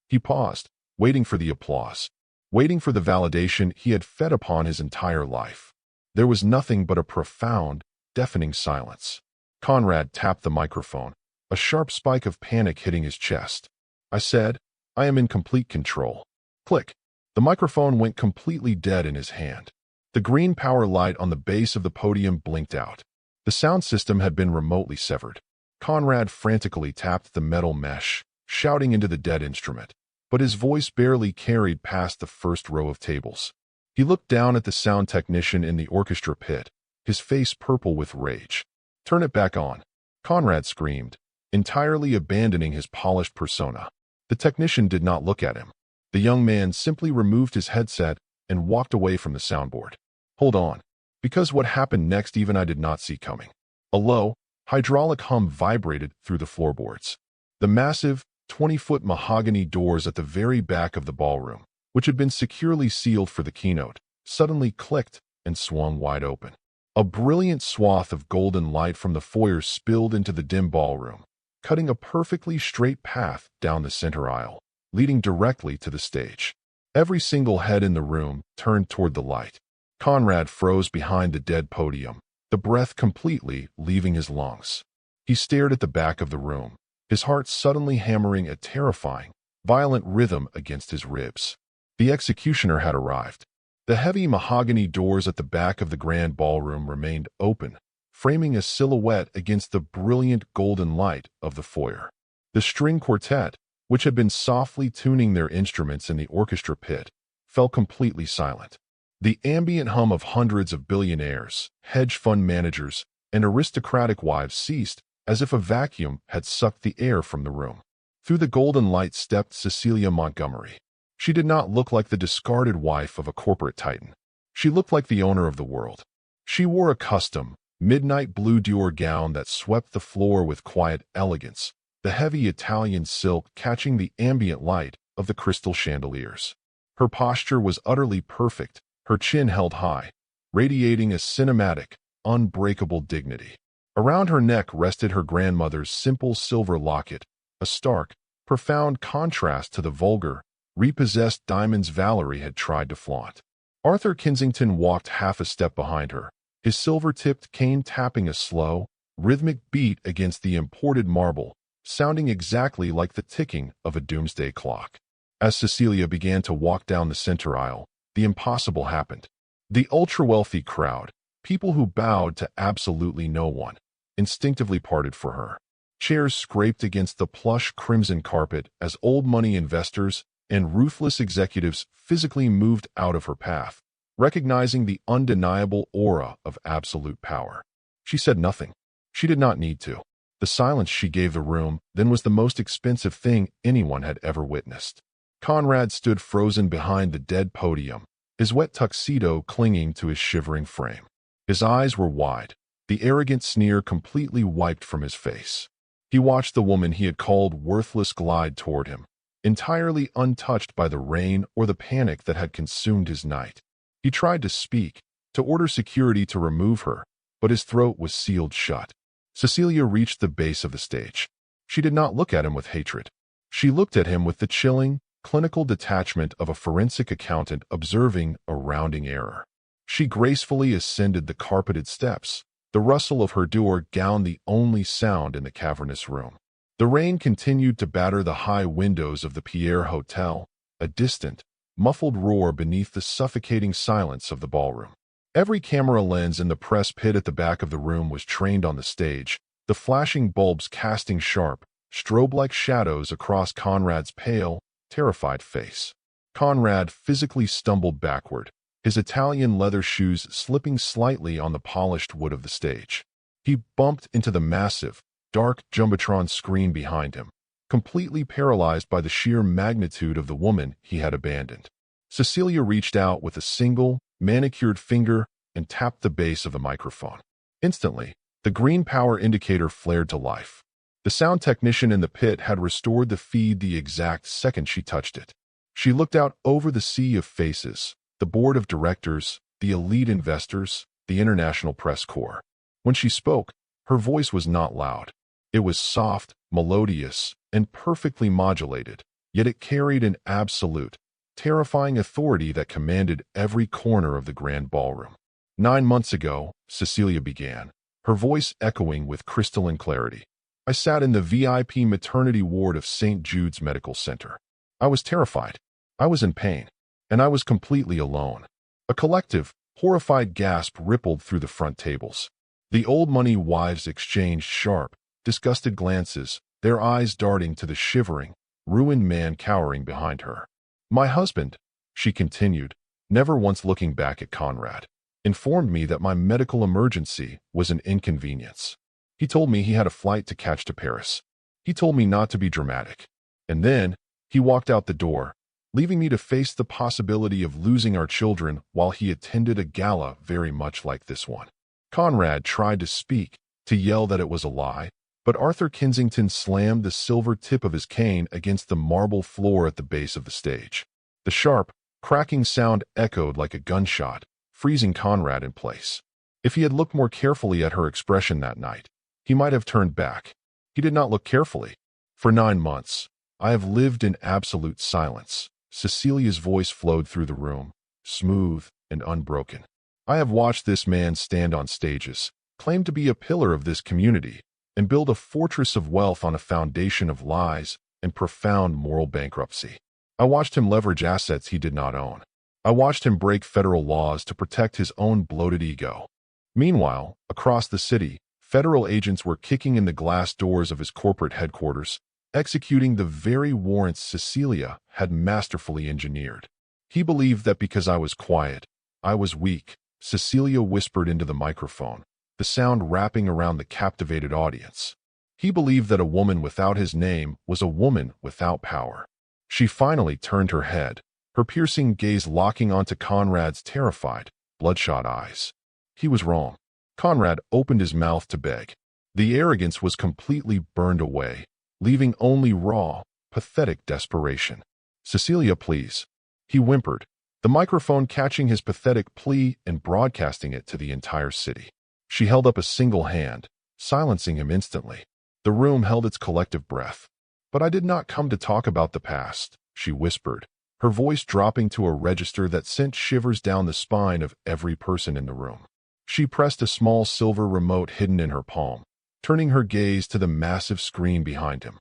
He paused, waiting for the applause, waiting for the validation he had fed upon his entire life. There was nothing but a profound, deafening silence. Conrad tapped the microphone, a sharp spike of panic hitting his chest. "I said, I am in complete control." Click. The microphone went completely dead in his hand. The green power light on the base of the podium blinked out. The sound system had been remotely severed. Conrad frantically tapped the metal mesh, shouting into the dead instrument, but his voice barely carried past the first row of tables. He looked down at the sound technician in the orchestra pit, his face purple with rage. "Turn it back on," Conrad screamed, entirely abandoning his polished persona. The technician did not look at him. The young man simply removed his headset and walked away from the soundboard. "Hold on," because what happened next even I did not see coming. A low, hydraulic hum vibrated through the floorboards. The massive, 20-foot mahogany doors at the very back of the ballroom, which had been securely sealed for the keynote, suddenly clicked and swung wide open. A brilliant swath of golden light from the foyer spilled into the dim ballroom, cutting a perfectly straight path down the center aisle, leading directly to the stage. Every single head in the room turned toward the light. Conrad froze behind the dead podium, the breath completely leaving his lungs. He stared at the back of the room, his heart suddenly hammering a terrifying, violent rhythm against his ribs. The executioner had arrived. The heavy mahogany doors at the back of the grand ballroom remained open, framing a silhouette against the brilliant golden light of the foyer. The string quartet, which had been softly tuning their instruments in the orchestra pit, fell completely silent. The ambient hum of hundreds of billionaires, hedge fund managers, and aristocratic wives ceased, as if a vacuum had sucked the air from the room. Through the golden light stepped Cecilia Montgomery. She did not look like the discarded wife of a corporate titan. She looked like the owner of the world. She wore a custom, midnight blue Dior gown that swept the floor with quiet elegance, the heavy Italian silk catching the ambient light of the crystal chandeliers. Her posture was utterly perfect, her chin held high, radiating a cinematic, unbreakable dignity. Around her neck rested her grandmother's simple silver locket, a stark, profound contrast to the vulgar, repossessed diamonds Valerie had tried to flaunt. Arthur Kensington walked half a step behind her, his silver-tipped cane tapping a slow, rhythmic beat against the imported marble, sounding exactly like the ticking of a doomsday clock. As Cecilia began to walk down the center aisle, the impossible happened. The ultra-wealthy crowd, people who bowed to absolutely no one, instinctively parted for her. Chairs scraped against the plush crimson carpet as old money investors and ruthless executives physically moved out of her path, recognizing the undeniable aura of absolute power. She said nothing. She did not need to. The silence she gave the room then was the most expensive thing anyone had ever witnessed. Conrad stood frozen behind the dead podium, his wet tuxedo clinging to his shivering frame. His eyes were wide, the arrogant sneer completely wiped from his face. He watched the woman he had called worthless glide toward him, entirely untouched by the rain or the panic that had consumed his night. He tried to speak, to order security to remove her, but his throat was sealed shut. Cecilia reached the base of the stage. She did not look at him with hatred. She looked at him with the chilling, clinical detachment of a forensic accountant observing a rounding error. She gracefully ascended the carpeted steps, the rustle of her Dior gown the only sound in the cavernous room. The rain continued to batter the high windows of the Pierre Hotel, a distant, muffled roar beneath the suffocating silence of the ballroom. Every camera lens in the press pit at the back of the room was trained on the stage, the flashing bulbs casting sharp, strobe-like shadows across Conrad's pale, terrified face. Conrad physically stumbled backward, his Italian leather shoes slipping slightly on the polished wood of the stage. He bumped into the massive, dark Jumbotron screen behind him, completely paralyzed by the sheer magnitude of the woman he had abandoned. Cecilia reached out with a single, manicured finger and tapped the base of the microphone. Instantly, the green power indicator flared to life. The sound technician in the pit had restored the feed the exact second she touched it. She looked out over the sea of faces, the board of directors, the elite investors, the international press corps. When she spoke, her voice was not loud. It was soft, melodious, and perfectly modulated, yet it carried an absolute, terrifying authority that commanded every corner of the grand ballroom. 9 months ago, Cecilia began, her voice echoing with crystalline clarity. I sat in the VIP maternity ward of St. Jude's Medical Center. I was terrified. I was in pain. And I was completely alone. A collective, horrified gasp rippled through the front tables. The old money wives exchanged sharp, disgusted glances, their eyes darting to the shivering, ruined man cowering behind her. My husband, she continued, never once looking back at Conrad, informed me that my medical emergency was an inconvenience. He told me he had a flight to catch to Paris. He told me not to be dramatic. And then, he walked out the door, leaving me to face the possibility of losing our children while he attended a gala very much like this one. Conrad tried to speak, to yell that it was a lie, but Arthur Kensington slammed the silver tip of his cane against the marble floor at the base of the stage. The sharp, cracking sound echoed like a gunshot, freezing Conrad in place. If he had looked more carefully at her expression that night, he might have turned back. He did not look carefully. For 9 months, I have lived in absolute silence. Cecilia's voice flowed through the room, smooth and unbroken. I have watched this man stand on stages, claim to be a pillar of this community, and build a fortress of wealth on a foundation of lies and profound moral bankruptcy. I watched him leverage assets he did not own. I watched him break federal laws to protect his own bloated ego. Meanwhile, across the city, federal agents were kicking in the glass doors of his corporate headquarters, executing the very warrants Cecilia had masterfully engineered. He believed that because I was quiet, I was weak, Cecilia whispered into the microphone, the sound wrapping around the captivated audience. He believed that a woman without his name was a woman without power. She finally turned her head, her piercing gaze locking onto Conrad's terrified, bloodshot eyes. He was wrong. Conrad opened his mouth to beg. The arrogance was completely burned away, leaving only raw, pathetic desperation. "Cecilia, please," he whimpered, the microphone catching his pathetic plea and broadcasting it to the entire city. She held up a single hand, silencing him instantly. The room held its collective breath. "But I did not come to talk about the past," she whispered, her voice dropping to a register that sent shivers down the spine of every person in the room. She pressed a small silver remote hidden in her palm, turning her gaze to the massive screen behind him.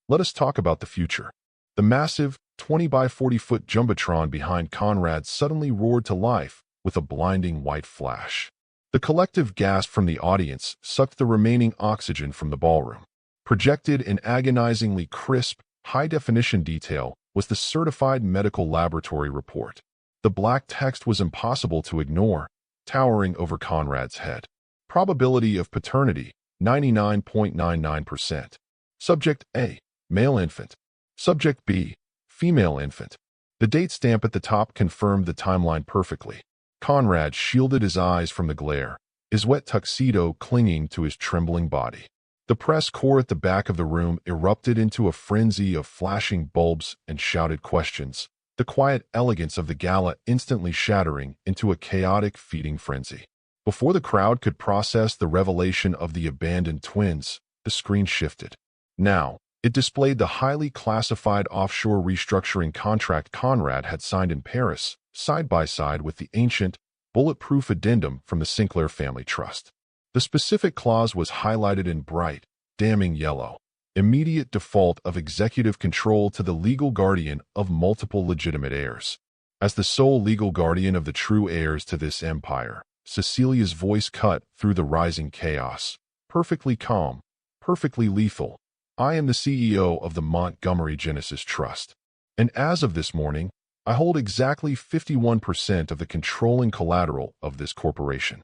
"Let us talk about the future." The massive, 20 by 40-foot jumbotron behind Conrad suddenly roared to life with a blinding white flash. The collective gasp from the audience sucked the remaining oxygen from the ballroom. Projected in agonizingly crisp, high-definition detail was the certified medical laboratory report. The black text was impossible to ignore, towering over Conrad's head. Probability of paternity, 99.99%. Subject A, male infant. Subject B, female infant. The date stamp at the top confirmed the timeline perfectly. Conrad shielded his eyes from the glare, his wet tuxedo clinging to his trembling body. The press corps at the back of the room erupted into a frenzy of flashing bulbs and shouted questions, the quiet elegance of the gala instantly shattering into a chaotic feeding frenzy. Before the crowd could process the revelation of the abandoned twins, the screen shifted. Now, it displayed the highly classified offshore restructuring contract Conrad had signed in Paris, side by side with the ancient, bulletproof addendum from the Sinclair Family Trust. The specific clause was highlighted in bright, damning yellow. Immediate default of executive control to the legal guardian of multiple legitimate heirs. As the sole legal guardian of the true heirs to this empire, Cecilia's voice cut through the rising chaos. Perfectly calm, perfectly lethal. "I am the CEO of the Montgomery Genesis Trust. And as of this morning, I hold exactly 51% of the controlling collateral of this corporation."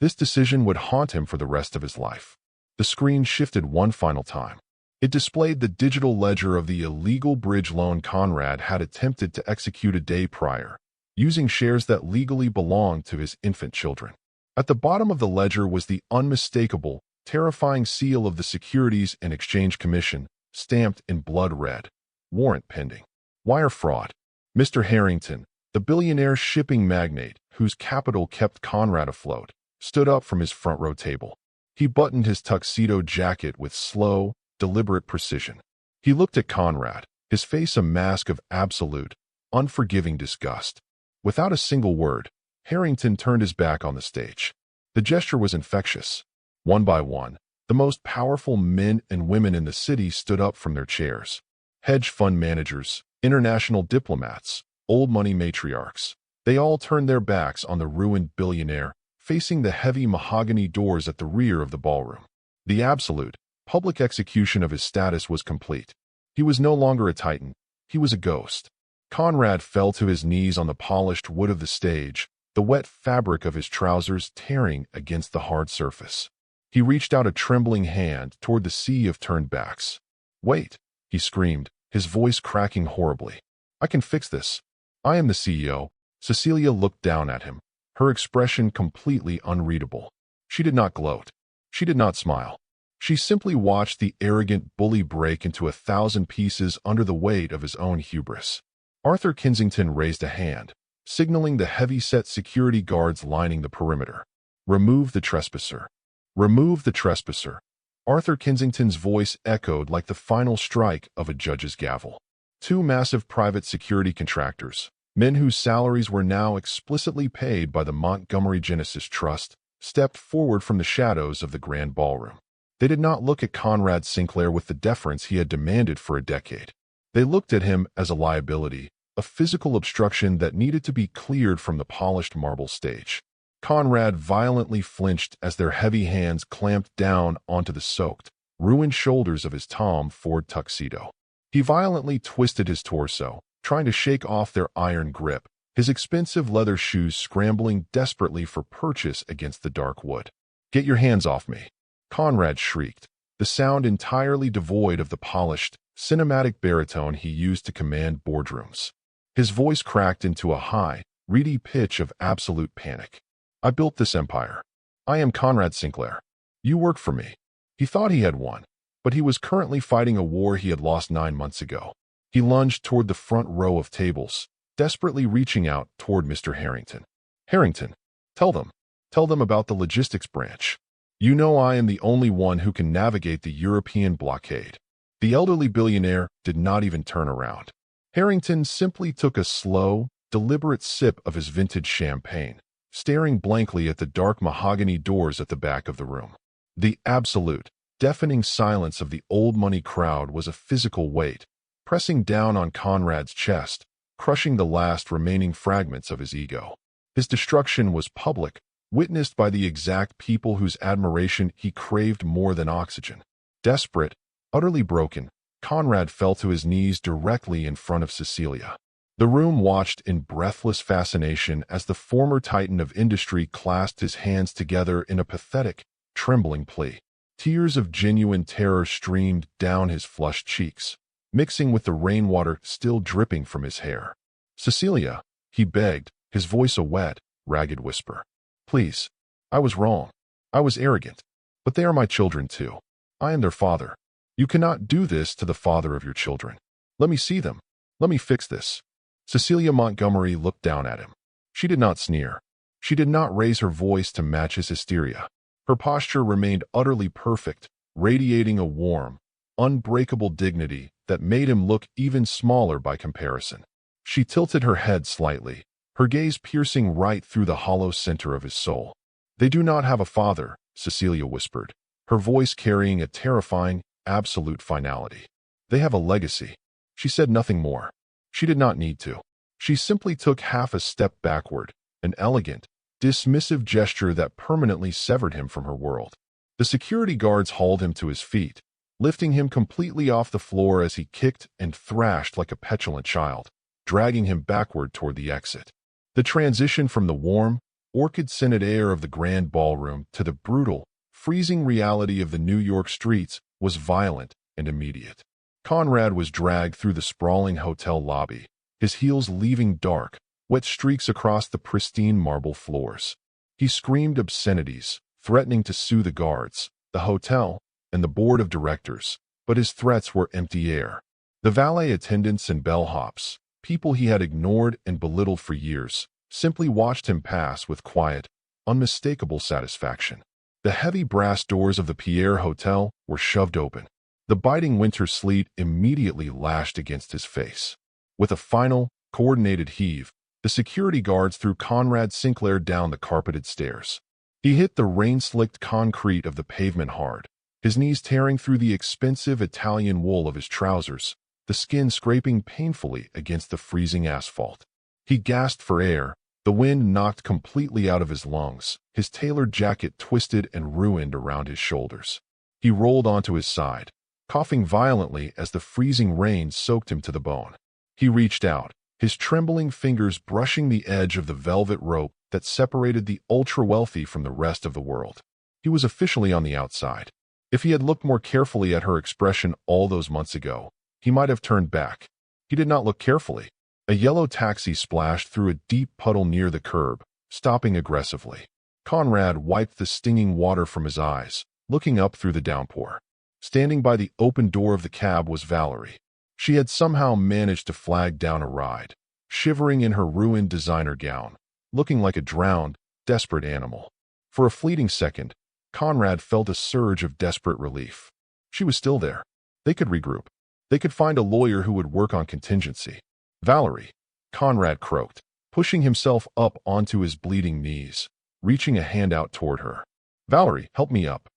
This decision would haunt him for the rest of his life. The screen shifted one final time. It displayed the digital ledger of the illegal bridge loan Conrad had attempted to execute a day prior, using shares that legally belonged to his infant children. At the bottom of the ledger was the unmistakable, terrifying seal of the Securities and Exchange Commission, stamped in blood red. "Warrant pending. Wire fraud." Mr. Harrington, the billionaire shipping magnate whose capital kept Conrad afloat, stood up from his front row table. He buttoned his tuxedo jacket with slow, deliberate precision. He looked at Conrad, his face a mask of absolute, unforgiving disgust. Without a single word, Harrington turned his back on the stage. The gesture was infectious. One by one, the most powerful men and women in the city stood up from their chairs. Hedge fund managers, international diplomats, old money matriarchs. They all turned their backs on the ruined billionaire, facing the heavy mahogany doors at the rear of the ballroom. The absolute, public execution of his status was complete. He was no longer a titan. He was a ghost. Conrad fell to his knees on the polished wood of the stage, the wet fabric of his trousers tearing against the hard surface. He reached out a trembling hand toward the sea of turned backs. "Wait," he screamed, his voice cracking horribly. "I can fix this. I am the CEO." Cecilia looked down at him, her expression completely unreadable. She did not gloat. She did not smile. She simply watched the arrogant bully break into 1,000 pieces under the weight of his own hubris. Arthur Kensington raised a hand, signaling the heavy-set security guards lining the perimeter. "Remove the trespasser. Remove the trespasser." Arthur Kensington's voice echoed like the final strike of a judge's gavel. Two massive private security contractors, men whose salaries were now explicitly paid by the Montgomery Genesis Trust, stepped forward from the shadows of the grand ballroom. They did not look at Conrad Sinclair with the deference he had demanded for a decade. They looked at him as a liability, a physical obstruction that needed to be cleared from the polished marble stage. Conrad violently flinched as their heavy hands clamped down onto the soaked, ruined shoulders of his Tom Ford tuxedo. He violently twisted his torso, trying to shake off their iron grip, his expensive leather shoes scrambling desperately for purchase against the dark wood. "Get your hands off me!" Conrad shrieked, the sound entirely devoid of the polished, cinematic baritone he used to command boardrooms. His voice cracked into a high, reedy pitch of absolute panic. "I built this empire. I am Conrad Sinclair. You work for me." He thought he had won, but he was currently fighting a war he had lost 9 months ago. He lunged toward the front row of tables, desperately reaching out toward Mr. Harrington. "Harrington, tell them about the logistics branch. You know I am the only one who can navigate the European blockade." The elderly billionaire did not even turn around. Harrington simply took a slow, deliberate sip of his vintage champagne, staring blankly at the dark mahogany doors at the back of the room. The absolute, deafening silence of the old money crowd was a physical weight, pressing down on Conrad's chest, crushing the last remaining fragments of his ego. His destruction was public, witnessed by the exact people whose admiration he craved more than oxygen. Desperate, utterly broken, Conrad fell to his knees directly in front of Cecilia. The room watched in breathless fascination as the former titan of industry clasped his hands together in a pathetic, trembling plea. Tears of genuine terror streamed down his flushed cheeks, mixing with the rainwater still dripping from his hair. "Cecilia," he begged, his voice a wet, ragged whisper. "Please. I was wrong. I was arrogant. But they are my children too. I am their father. You cannot do this to the father of your children. Let me see them. Let me fix this." Cecilia Montgomery looked down at him. She did not sneer. She did not raise her voice to match his hysteria. Her posture remained utterly perfect, radiating a warm, unbreakable dignity that made him look even smaller by comparison. She tilted her head slightly, her gaze piercing right through the hollow center of his soul. "They do not have a father," Cecilia whispered, her voice carrying a terrifying, absolute finality. "They have a legacy." She said nothing more. She did not need to. She simply took half a step backward, an elegant, dismissive gesture that permanently severed him from her world. The security guards hauled him to his feet, lifting him completely off the floor as he kicked and thrashed like a petulant child, dragging him backward toward the exit. The transition from the warm, orchid-scented air of the grand ballroom to the brutal, freezing reality of the New York streets was violent and immediate. Conrad was dragged through the sprawling hotel lobby, his heels leaving dark, wet streaks across the pristine marble floors. He screamed obscenities, threatening to sue the guards, the hotel, and the board of directors, but his threats were empty air. The valet attendants and bellhops, people he had ignored and belittled for years, simply watched him pass with quiet, unmistakable satisfaction. The heavy brass doors of the Pierre Hotel were shoved open. The biting winter sleet immediately lashed against his face. With a final, coordinated heave, the security guards threw Conrad Sinclair down the carpeted stairs. He hit the rain-slicked concrete of the pavement hard, his knees tearing through the expensive Italian wool of his trousers, the skin scraping painfully against the freezing asphalt. He gasped for air, the wind knocked completely out of his lungs, his tailored jacket twisted and ruined around his shoulders. He rolled onto his side, coughing violently as the freezing rain soaked him to the bone. He reached out, his trembling fingers brushing the edge of the velvet rope that separated the ultra-wealthy from the rest of the world. He was officially on the outside. If he had looked more carefully at her expression all those months ago, he might have turned back. He did not look carefully. A yellow taxi splashed through a deep puddle near the curb, stopping aggressively. Conrad wiped the stinging water from his eyes, looking up through the downpour. Standing by the open door of the cab was Valerie. She had somehow managed to flag down a ride, shivering in her ruined designer gown, looking like a drowned, desperate animal. For a fleeting second, Conrad felt a surge of desperate relief. She was still there. They could regroup. They could find a lawyer who would work on contingency. "Valerie," Conrad croaked, pushing himself up onto his bleeding knees, reaching a hand out toward her. "Valerie, help me up."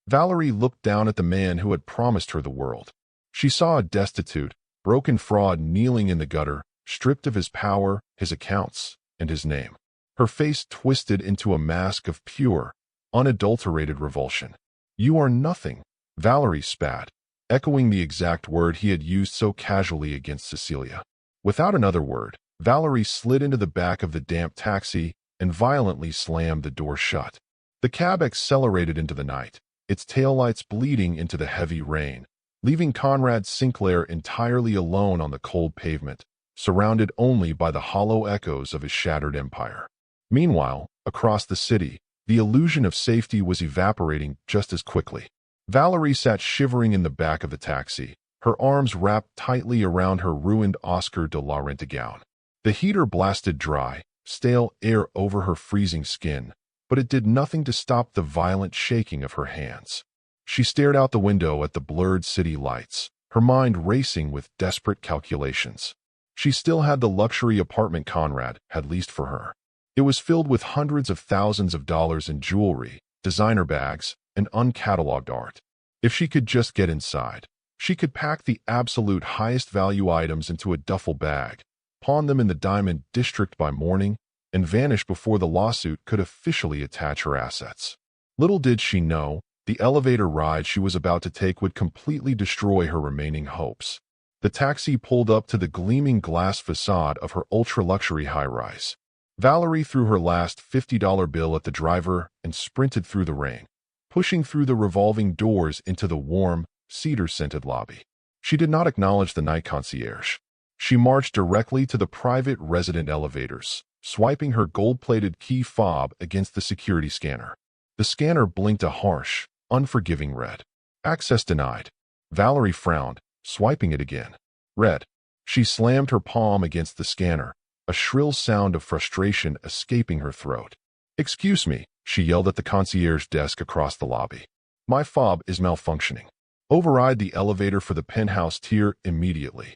Valerie looked down at the man who had promised her the world. She saw a destitute, broken fraud kneeling in the gutter, stripped of his power, his accounts, and his name. Her face twisted into a mask of pure, unadulterated revulsion. "You are nothing," Valerie spat, echoing the exact word he had used so casually against Cecilia. Without another word, Valerie slid into the back of the damp taxi and violently slammed the door shut. The cab accelerated into the night, its taillights bleeding into the heavy rain, leaving Conrad Sinclair entirely alone on the cold pavement, surrounded only by the hollow echoes of his shattered empire. Meanwhile, across the city, the illusion of safety was evaporating just as quickly. Valerie sat shivering in the back of the taxi, her arms wrapped tightly around her ruined Oscar de la Renta gown. The heater blasted dry, stale air over her freezing skin, but it did nothing to stop the violent shaking of her hands. She stared out the window at the blurred city lights, her mind racing with desperate calculations. She still had the luxury apartment Conrad had leased for her. It was filled with hundreds of thousands of dollars in jewelry, designer bags, and uncatalogued art. If she could just get inside, she could pack the absolute highest value items into a duffel bag, pawn them in the diamond district by morning, and vanish before the lawsuit could officially attach her assets. Little did she know, the elevator ride she was about to take would completely destroy her remaining hopes. The taxi pulled up to the gleaming glass facade of her ultra-luxury high-rise. Valerie threw her last $50 bill at the driver and sprinted through the rain, pushing through the revolving doors into the warm, cedar-scented lobby. She did not acknowledge the night concierge. She marched directly to the private resident elevators, swiping her gold-plated key fob against the security scanner. The scanner blinked a harsh, unforgiving red. "Access denied." Valerie frowned, swiping it again. Red. She slammed her palm against the scanner, a shrill sound of frustration escaping her throat. "Excuse me," she yelled at the concierge desk across the lobby. "My fob is malfunctioning. Override the elevator for the penthouse tier immediately."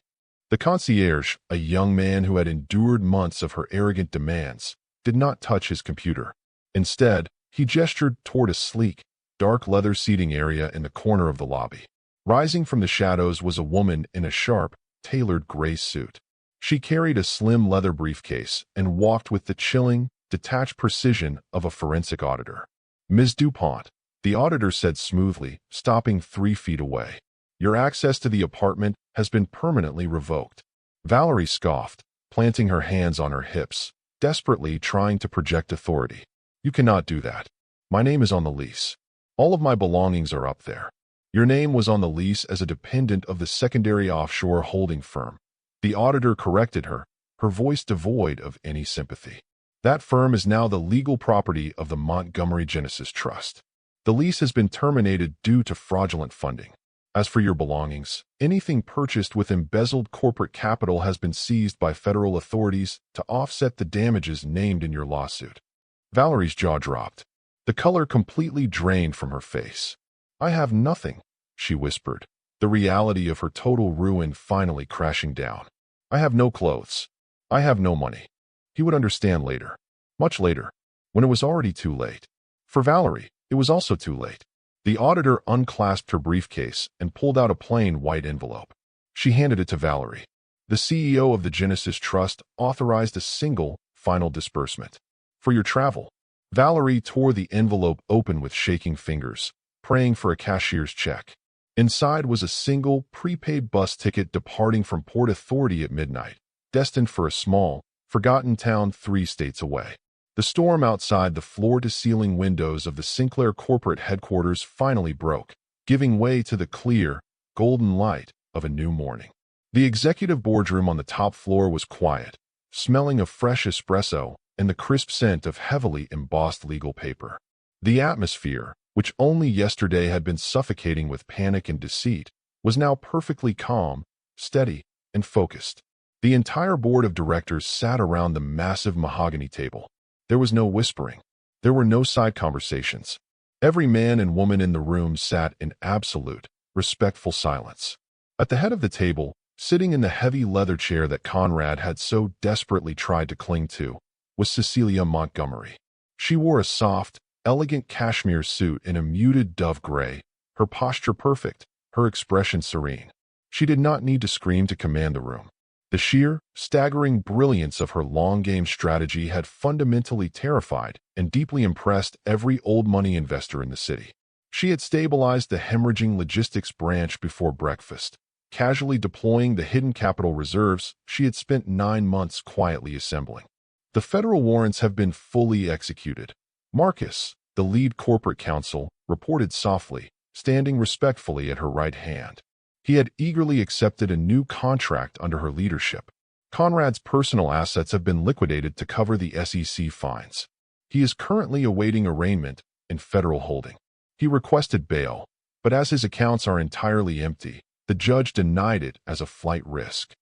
The concierge, a young man who had endured months of her arrogant demands, did not touch his computer. Instead, he gestured toward a sleek, dark leather seating area in the corner of the lobby. Rising from the shadows was a woman in a sharp, tailored gray suit. She carried a slim leather briefcase and walked with the chilling, detached precision of a forensic auditor. "Ms. DuPont," the auditor said smoothly, stopping 3 feet away. "Your access to the apartment has been permanently revoked." Valerie scoffed, planting her hands on her hips, desperately trying to project authority. "You cannot do that. My name is on the lease. All of my belongings are up there. Your name was on the lease as a dependent of the secondary offshore holding firm." The auditor corrected her, her voice devoid of any sympathy. "That firm is now the legal property of the Montgomery Genesis Trust. The lease has been terminated due to fraudulent funding. As for your belongings, anything purchased with embezzled corporate capital has been seized by federal authorities to offset the damages named in your lawsuit." Valerie's jaw dropped. The color completely drained from her face. "I have nothing," she whispered, the reality of her total ruin finally crashing down. "I have no clothes. I have no money." He would understand later. Much later. When it was already too late. For Valerie, it was also too late. The auditor unclasped her briefcase and pulled out a plain white envelope. She handed it to Valerie. "The CEO of the Genesis Trust authorized a single, final disbursement. For your travel." Valerie tore the envelope open with shaking fingers, praying for a cashier's check. Inside was a single, prepaid bus ticket departing from Port Authority at midnight, destined for a small, forgotten town 3 states away. The storm outside the floor-to-ceiling windows of the Sinclair corporate headquarters finally broke, giving way to the clear, golden light of a new morning. The executive boardroom on the top floor was quiet, smelling of fresh espresso and the crisp scent of heavily embossed legal paper. The atmosphere, which only yesterday had been suffocating with panic and deceit, was now perfectly calm, steady, and focused. The entire board of directors sat around the massive mahogany table. There was no whispering. There were no side conversations. Every man and woman in the room sat in absolute, respectful silence. At the head of the table, sitting in the heavy leather chair that Conrad had so desperately tried to cling to, was Cecilia Montgomery. She wore a soft, elegant cashmere suit in a muted dove gray, her posture perfect, her expression serene. She did not need to scream to command the room. The sheer, staggering brilliance of her long-game strategy had fundamentally terrified and deeply impressed every old-money investor in the city. She had stabilized the hemorrhaging logistics branch before breakfast, casually deploying the hidden capital reserves she had spent 9 months quietly assembling. The federal warrants have been fully executed. Marcus, the lead corporate counsel, reported softly, standing respectfully at her right hand. He had eagerly accepted a new contract under her leadership. Conrad's personal assets have been liquidated to cover the SEC fines. He is currently awaiting arraignment in federal holding. He requested bail, but as his accounts are entirely empty, the judge denied it as a flight risk.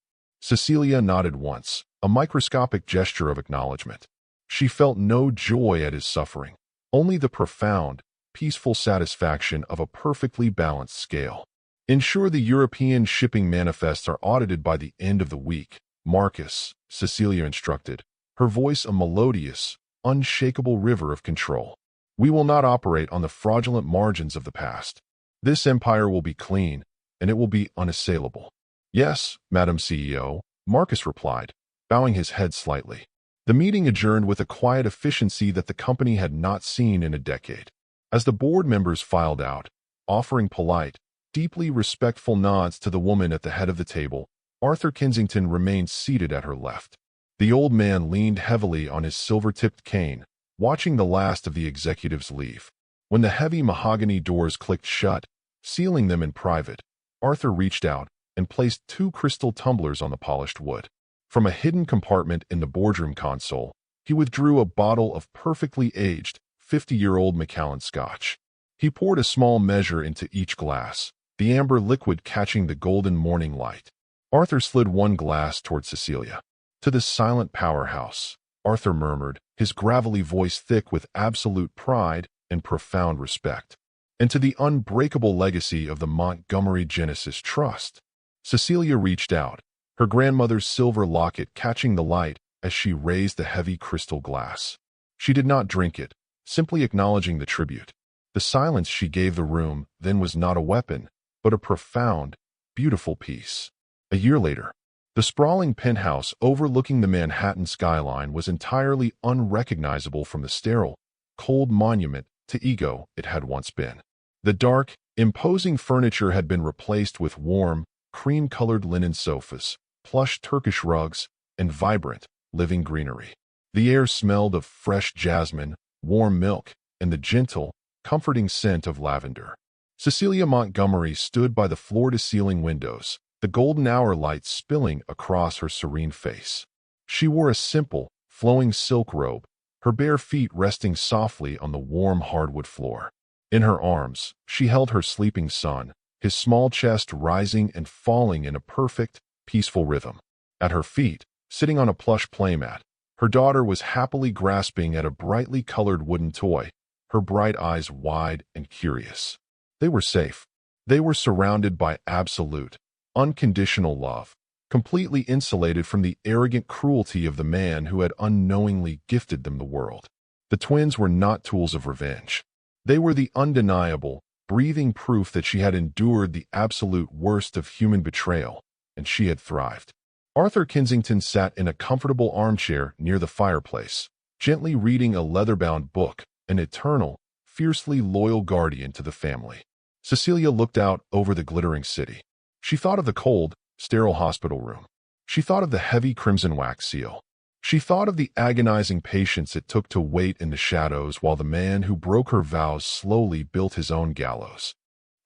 Cecilia nodded once, a microscopic gesture of acknowledgement. She felt no joy at his suffering, only the profound, peaceful satisfaction of a perfectly balanced scale. Ensure the European shipping manifests are audited by the end of the week, Marcus, Cecilia instructed, her voice a melodious, unshakable river of control. We will not operate on the fraudulent margins of the past. This empire will be clean, and it will be unassailable. Yes, Madam CEO, Marcus replied, bowing his head slightly. The meeting adjourned with a quiet efficiency that the company had not seen in a decade. As the board members filed out, offering polite, deeply respectful nods to the woman at the head of the table, Arthur Kensington remained seated at her left. The old man leaned heavily on his silver-tipped cane, watching the last of the executives leave. When the heavy mahogany doors clicked shut, sealing them in private, Arthur reached out and placed 2 crystal tumblers on the polished wood. From a hidden compartment in the boardroom console, he withdrew a bottle of perfectly aged, 50-year-old Macallan Scotch. He poured a small measure into each glass, the amber liquid catching the golden morning light. Arthur slid one glass toward Cecilia. To this silent powerhouse, Arthur murmured, his gravelly voice thick with absolute pride and profound respect. And to the unbreakable legacy of the Montgomery Genesis Trust. Cecilia reached out, her grandmother's silver locket catching the light as she raised the heavy crystal glass. She did not drink it, simply acknowledging the tribute. The silence she gave the room then was not a weapon, but a profound, beautiful peace. A year later, the sprawling penthouse overlooking the Manhattan skyline was entirely unrecognizable from the sterile, cold monument to ego it had once been. The dark, imposing furniture had been replaced with warm, cream-colored linen sofas, plush Turkish rugs, and vibrant, living greenery. The air smelled of fresh jasmine, warm milk, and the gentle, comforting scent of lavender. Cecilia Montgomery stood by the floor-to-ceiling windows, the golden hour light spilling across her serene face. She wore a simple, flowing silk robe, her bare feet resting softly on the warm hardwood floor. In her arms, she held her sleeping son, his small chest rising and falling in a perfect, peaceful rhythm. At her feet, sitting on a plush playmat, her daughter was happily grasping at a brightly colored wooden toy, her bright eyes wide and curious. They were safe. They were surrounded by absolute, unconditional love, completely insulated from the arrogant cruelty of the man who had unknowingly gifted them the world. The twins were not tools of revenge. They were the undeniable, breathing proof that she had endured the absolute worst of human betrayal, and she had thrived. Arthur Kensington sat in a comfortable armchair near the fireplace, gently reading a leather-bound book, an eternal, fiercely loyal guardian to the family. Cecilia looked out over the glittering city. She thought of the cold, sterile hospital room. She thought of the heavy crimson wax seal. She thought of the agonizing patience it took to wait in the shadows while the man who broke her vows slowly built his own gallows.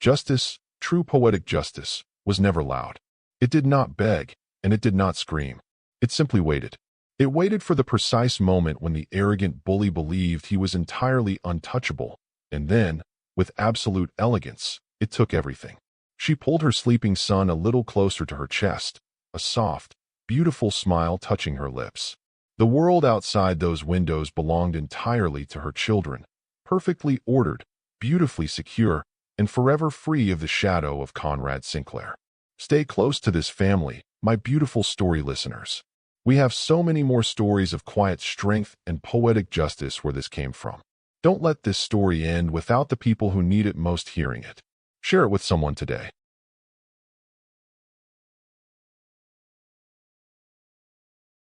Justice, true poetic justice, was never loud. It did not beg, and it did not scream. It simply waited. It waited for the precise moment when the arrogant bully believed he was entirely untouchable, and then, with absolute elegance, it took everything. She pulled her sleeping son a little closer to her chest, a soft, beautiful smile touching her lips. The world outside those windows belonged entirely to her children, perfectly ordered, beautifully secure, and forever free of the shadow of Conrad Sinclair. Stay close to this family, my beautiful story listeners. We have so many more stories of quiet strength and poetic justice where this came from. Don't let this story end without the people who need it most hearing it. Share it with someone today.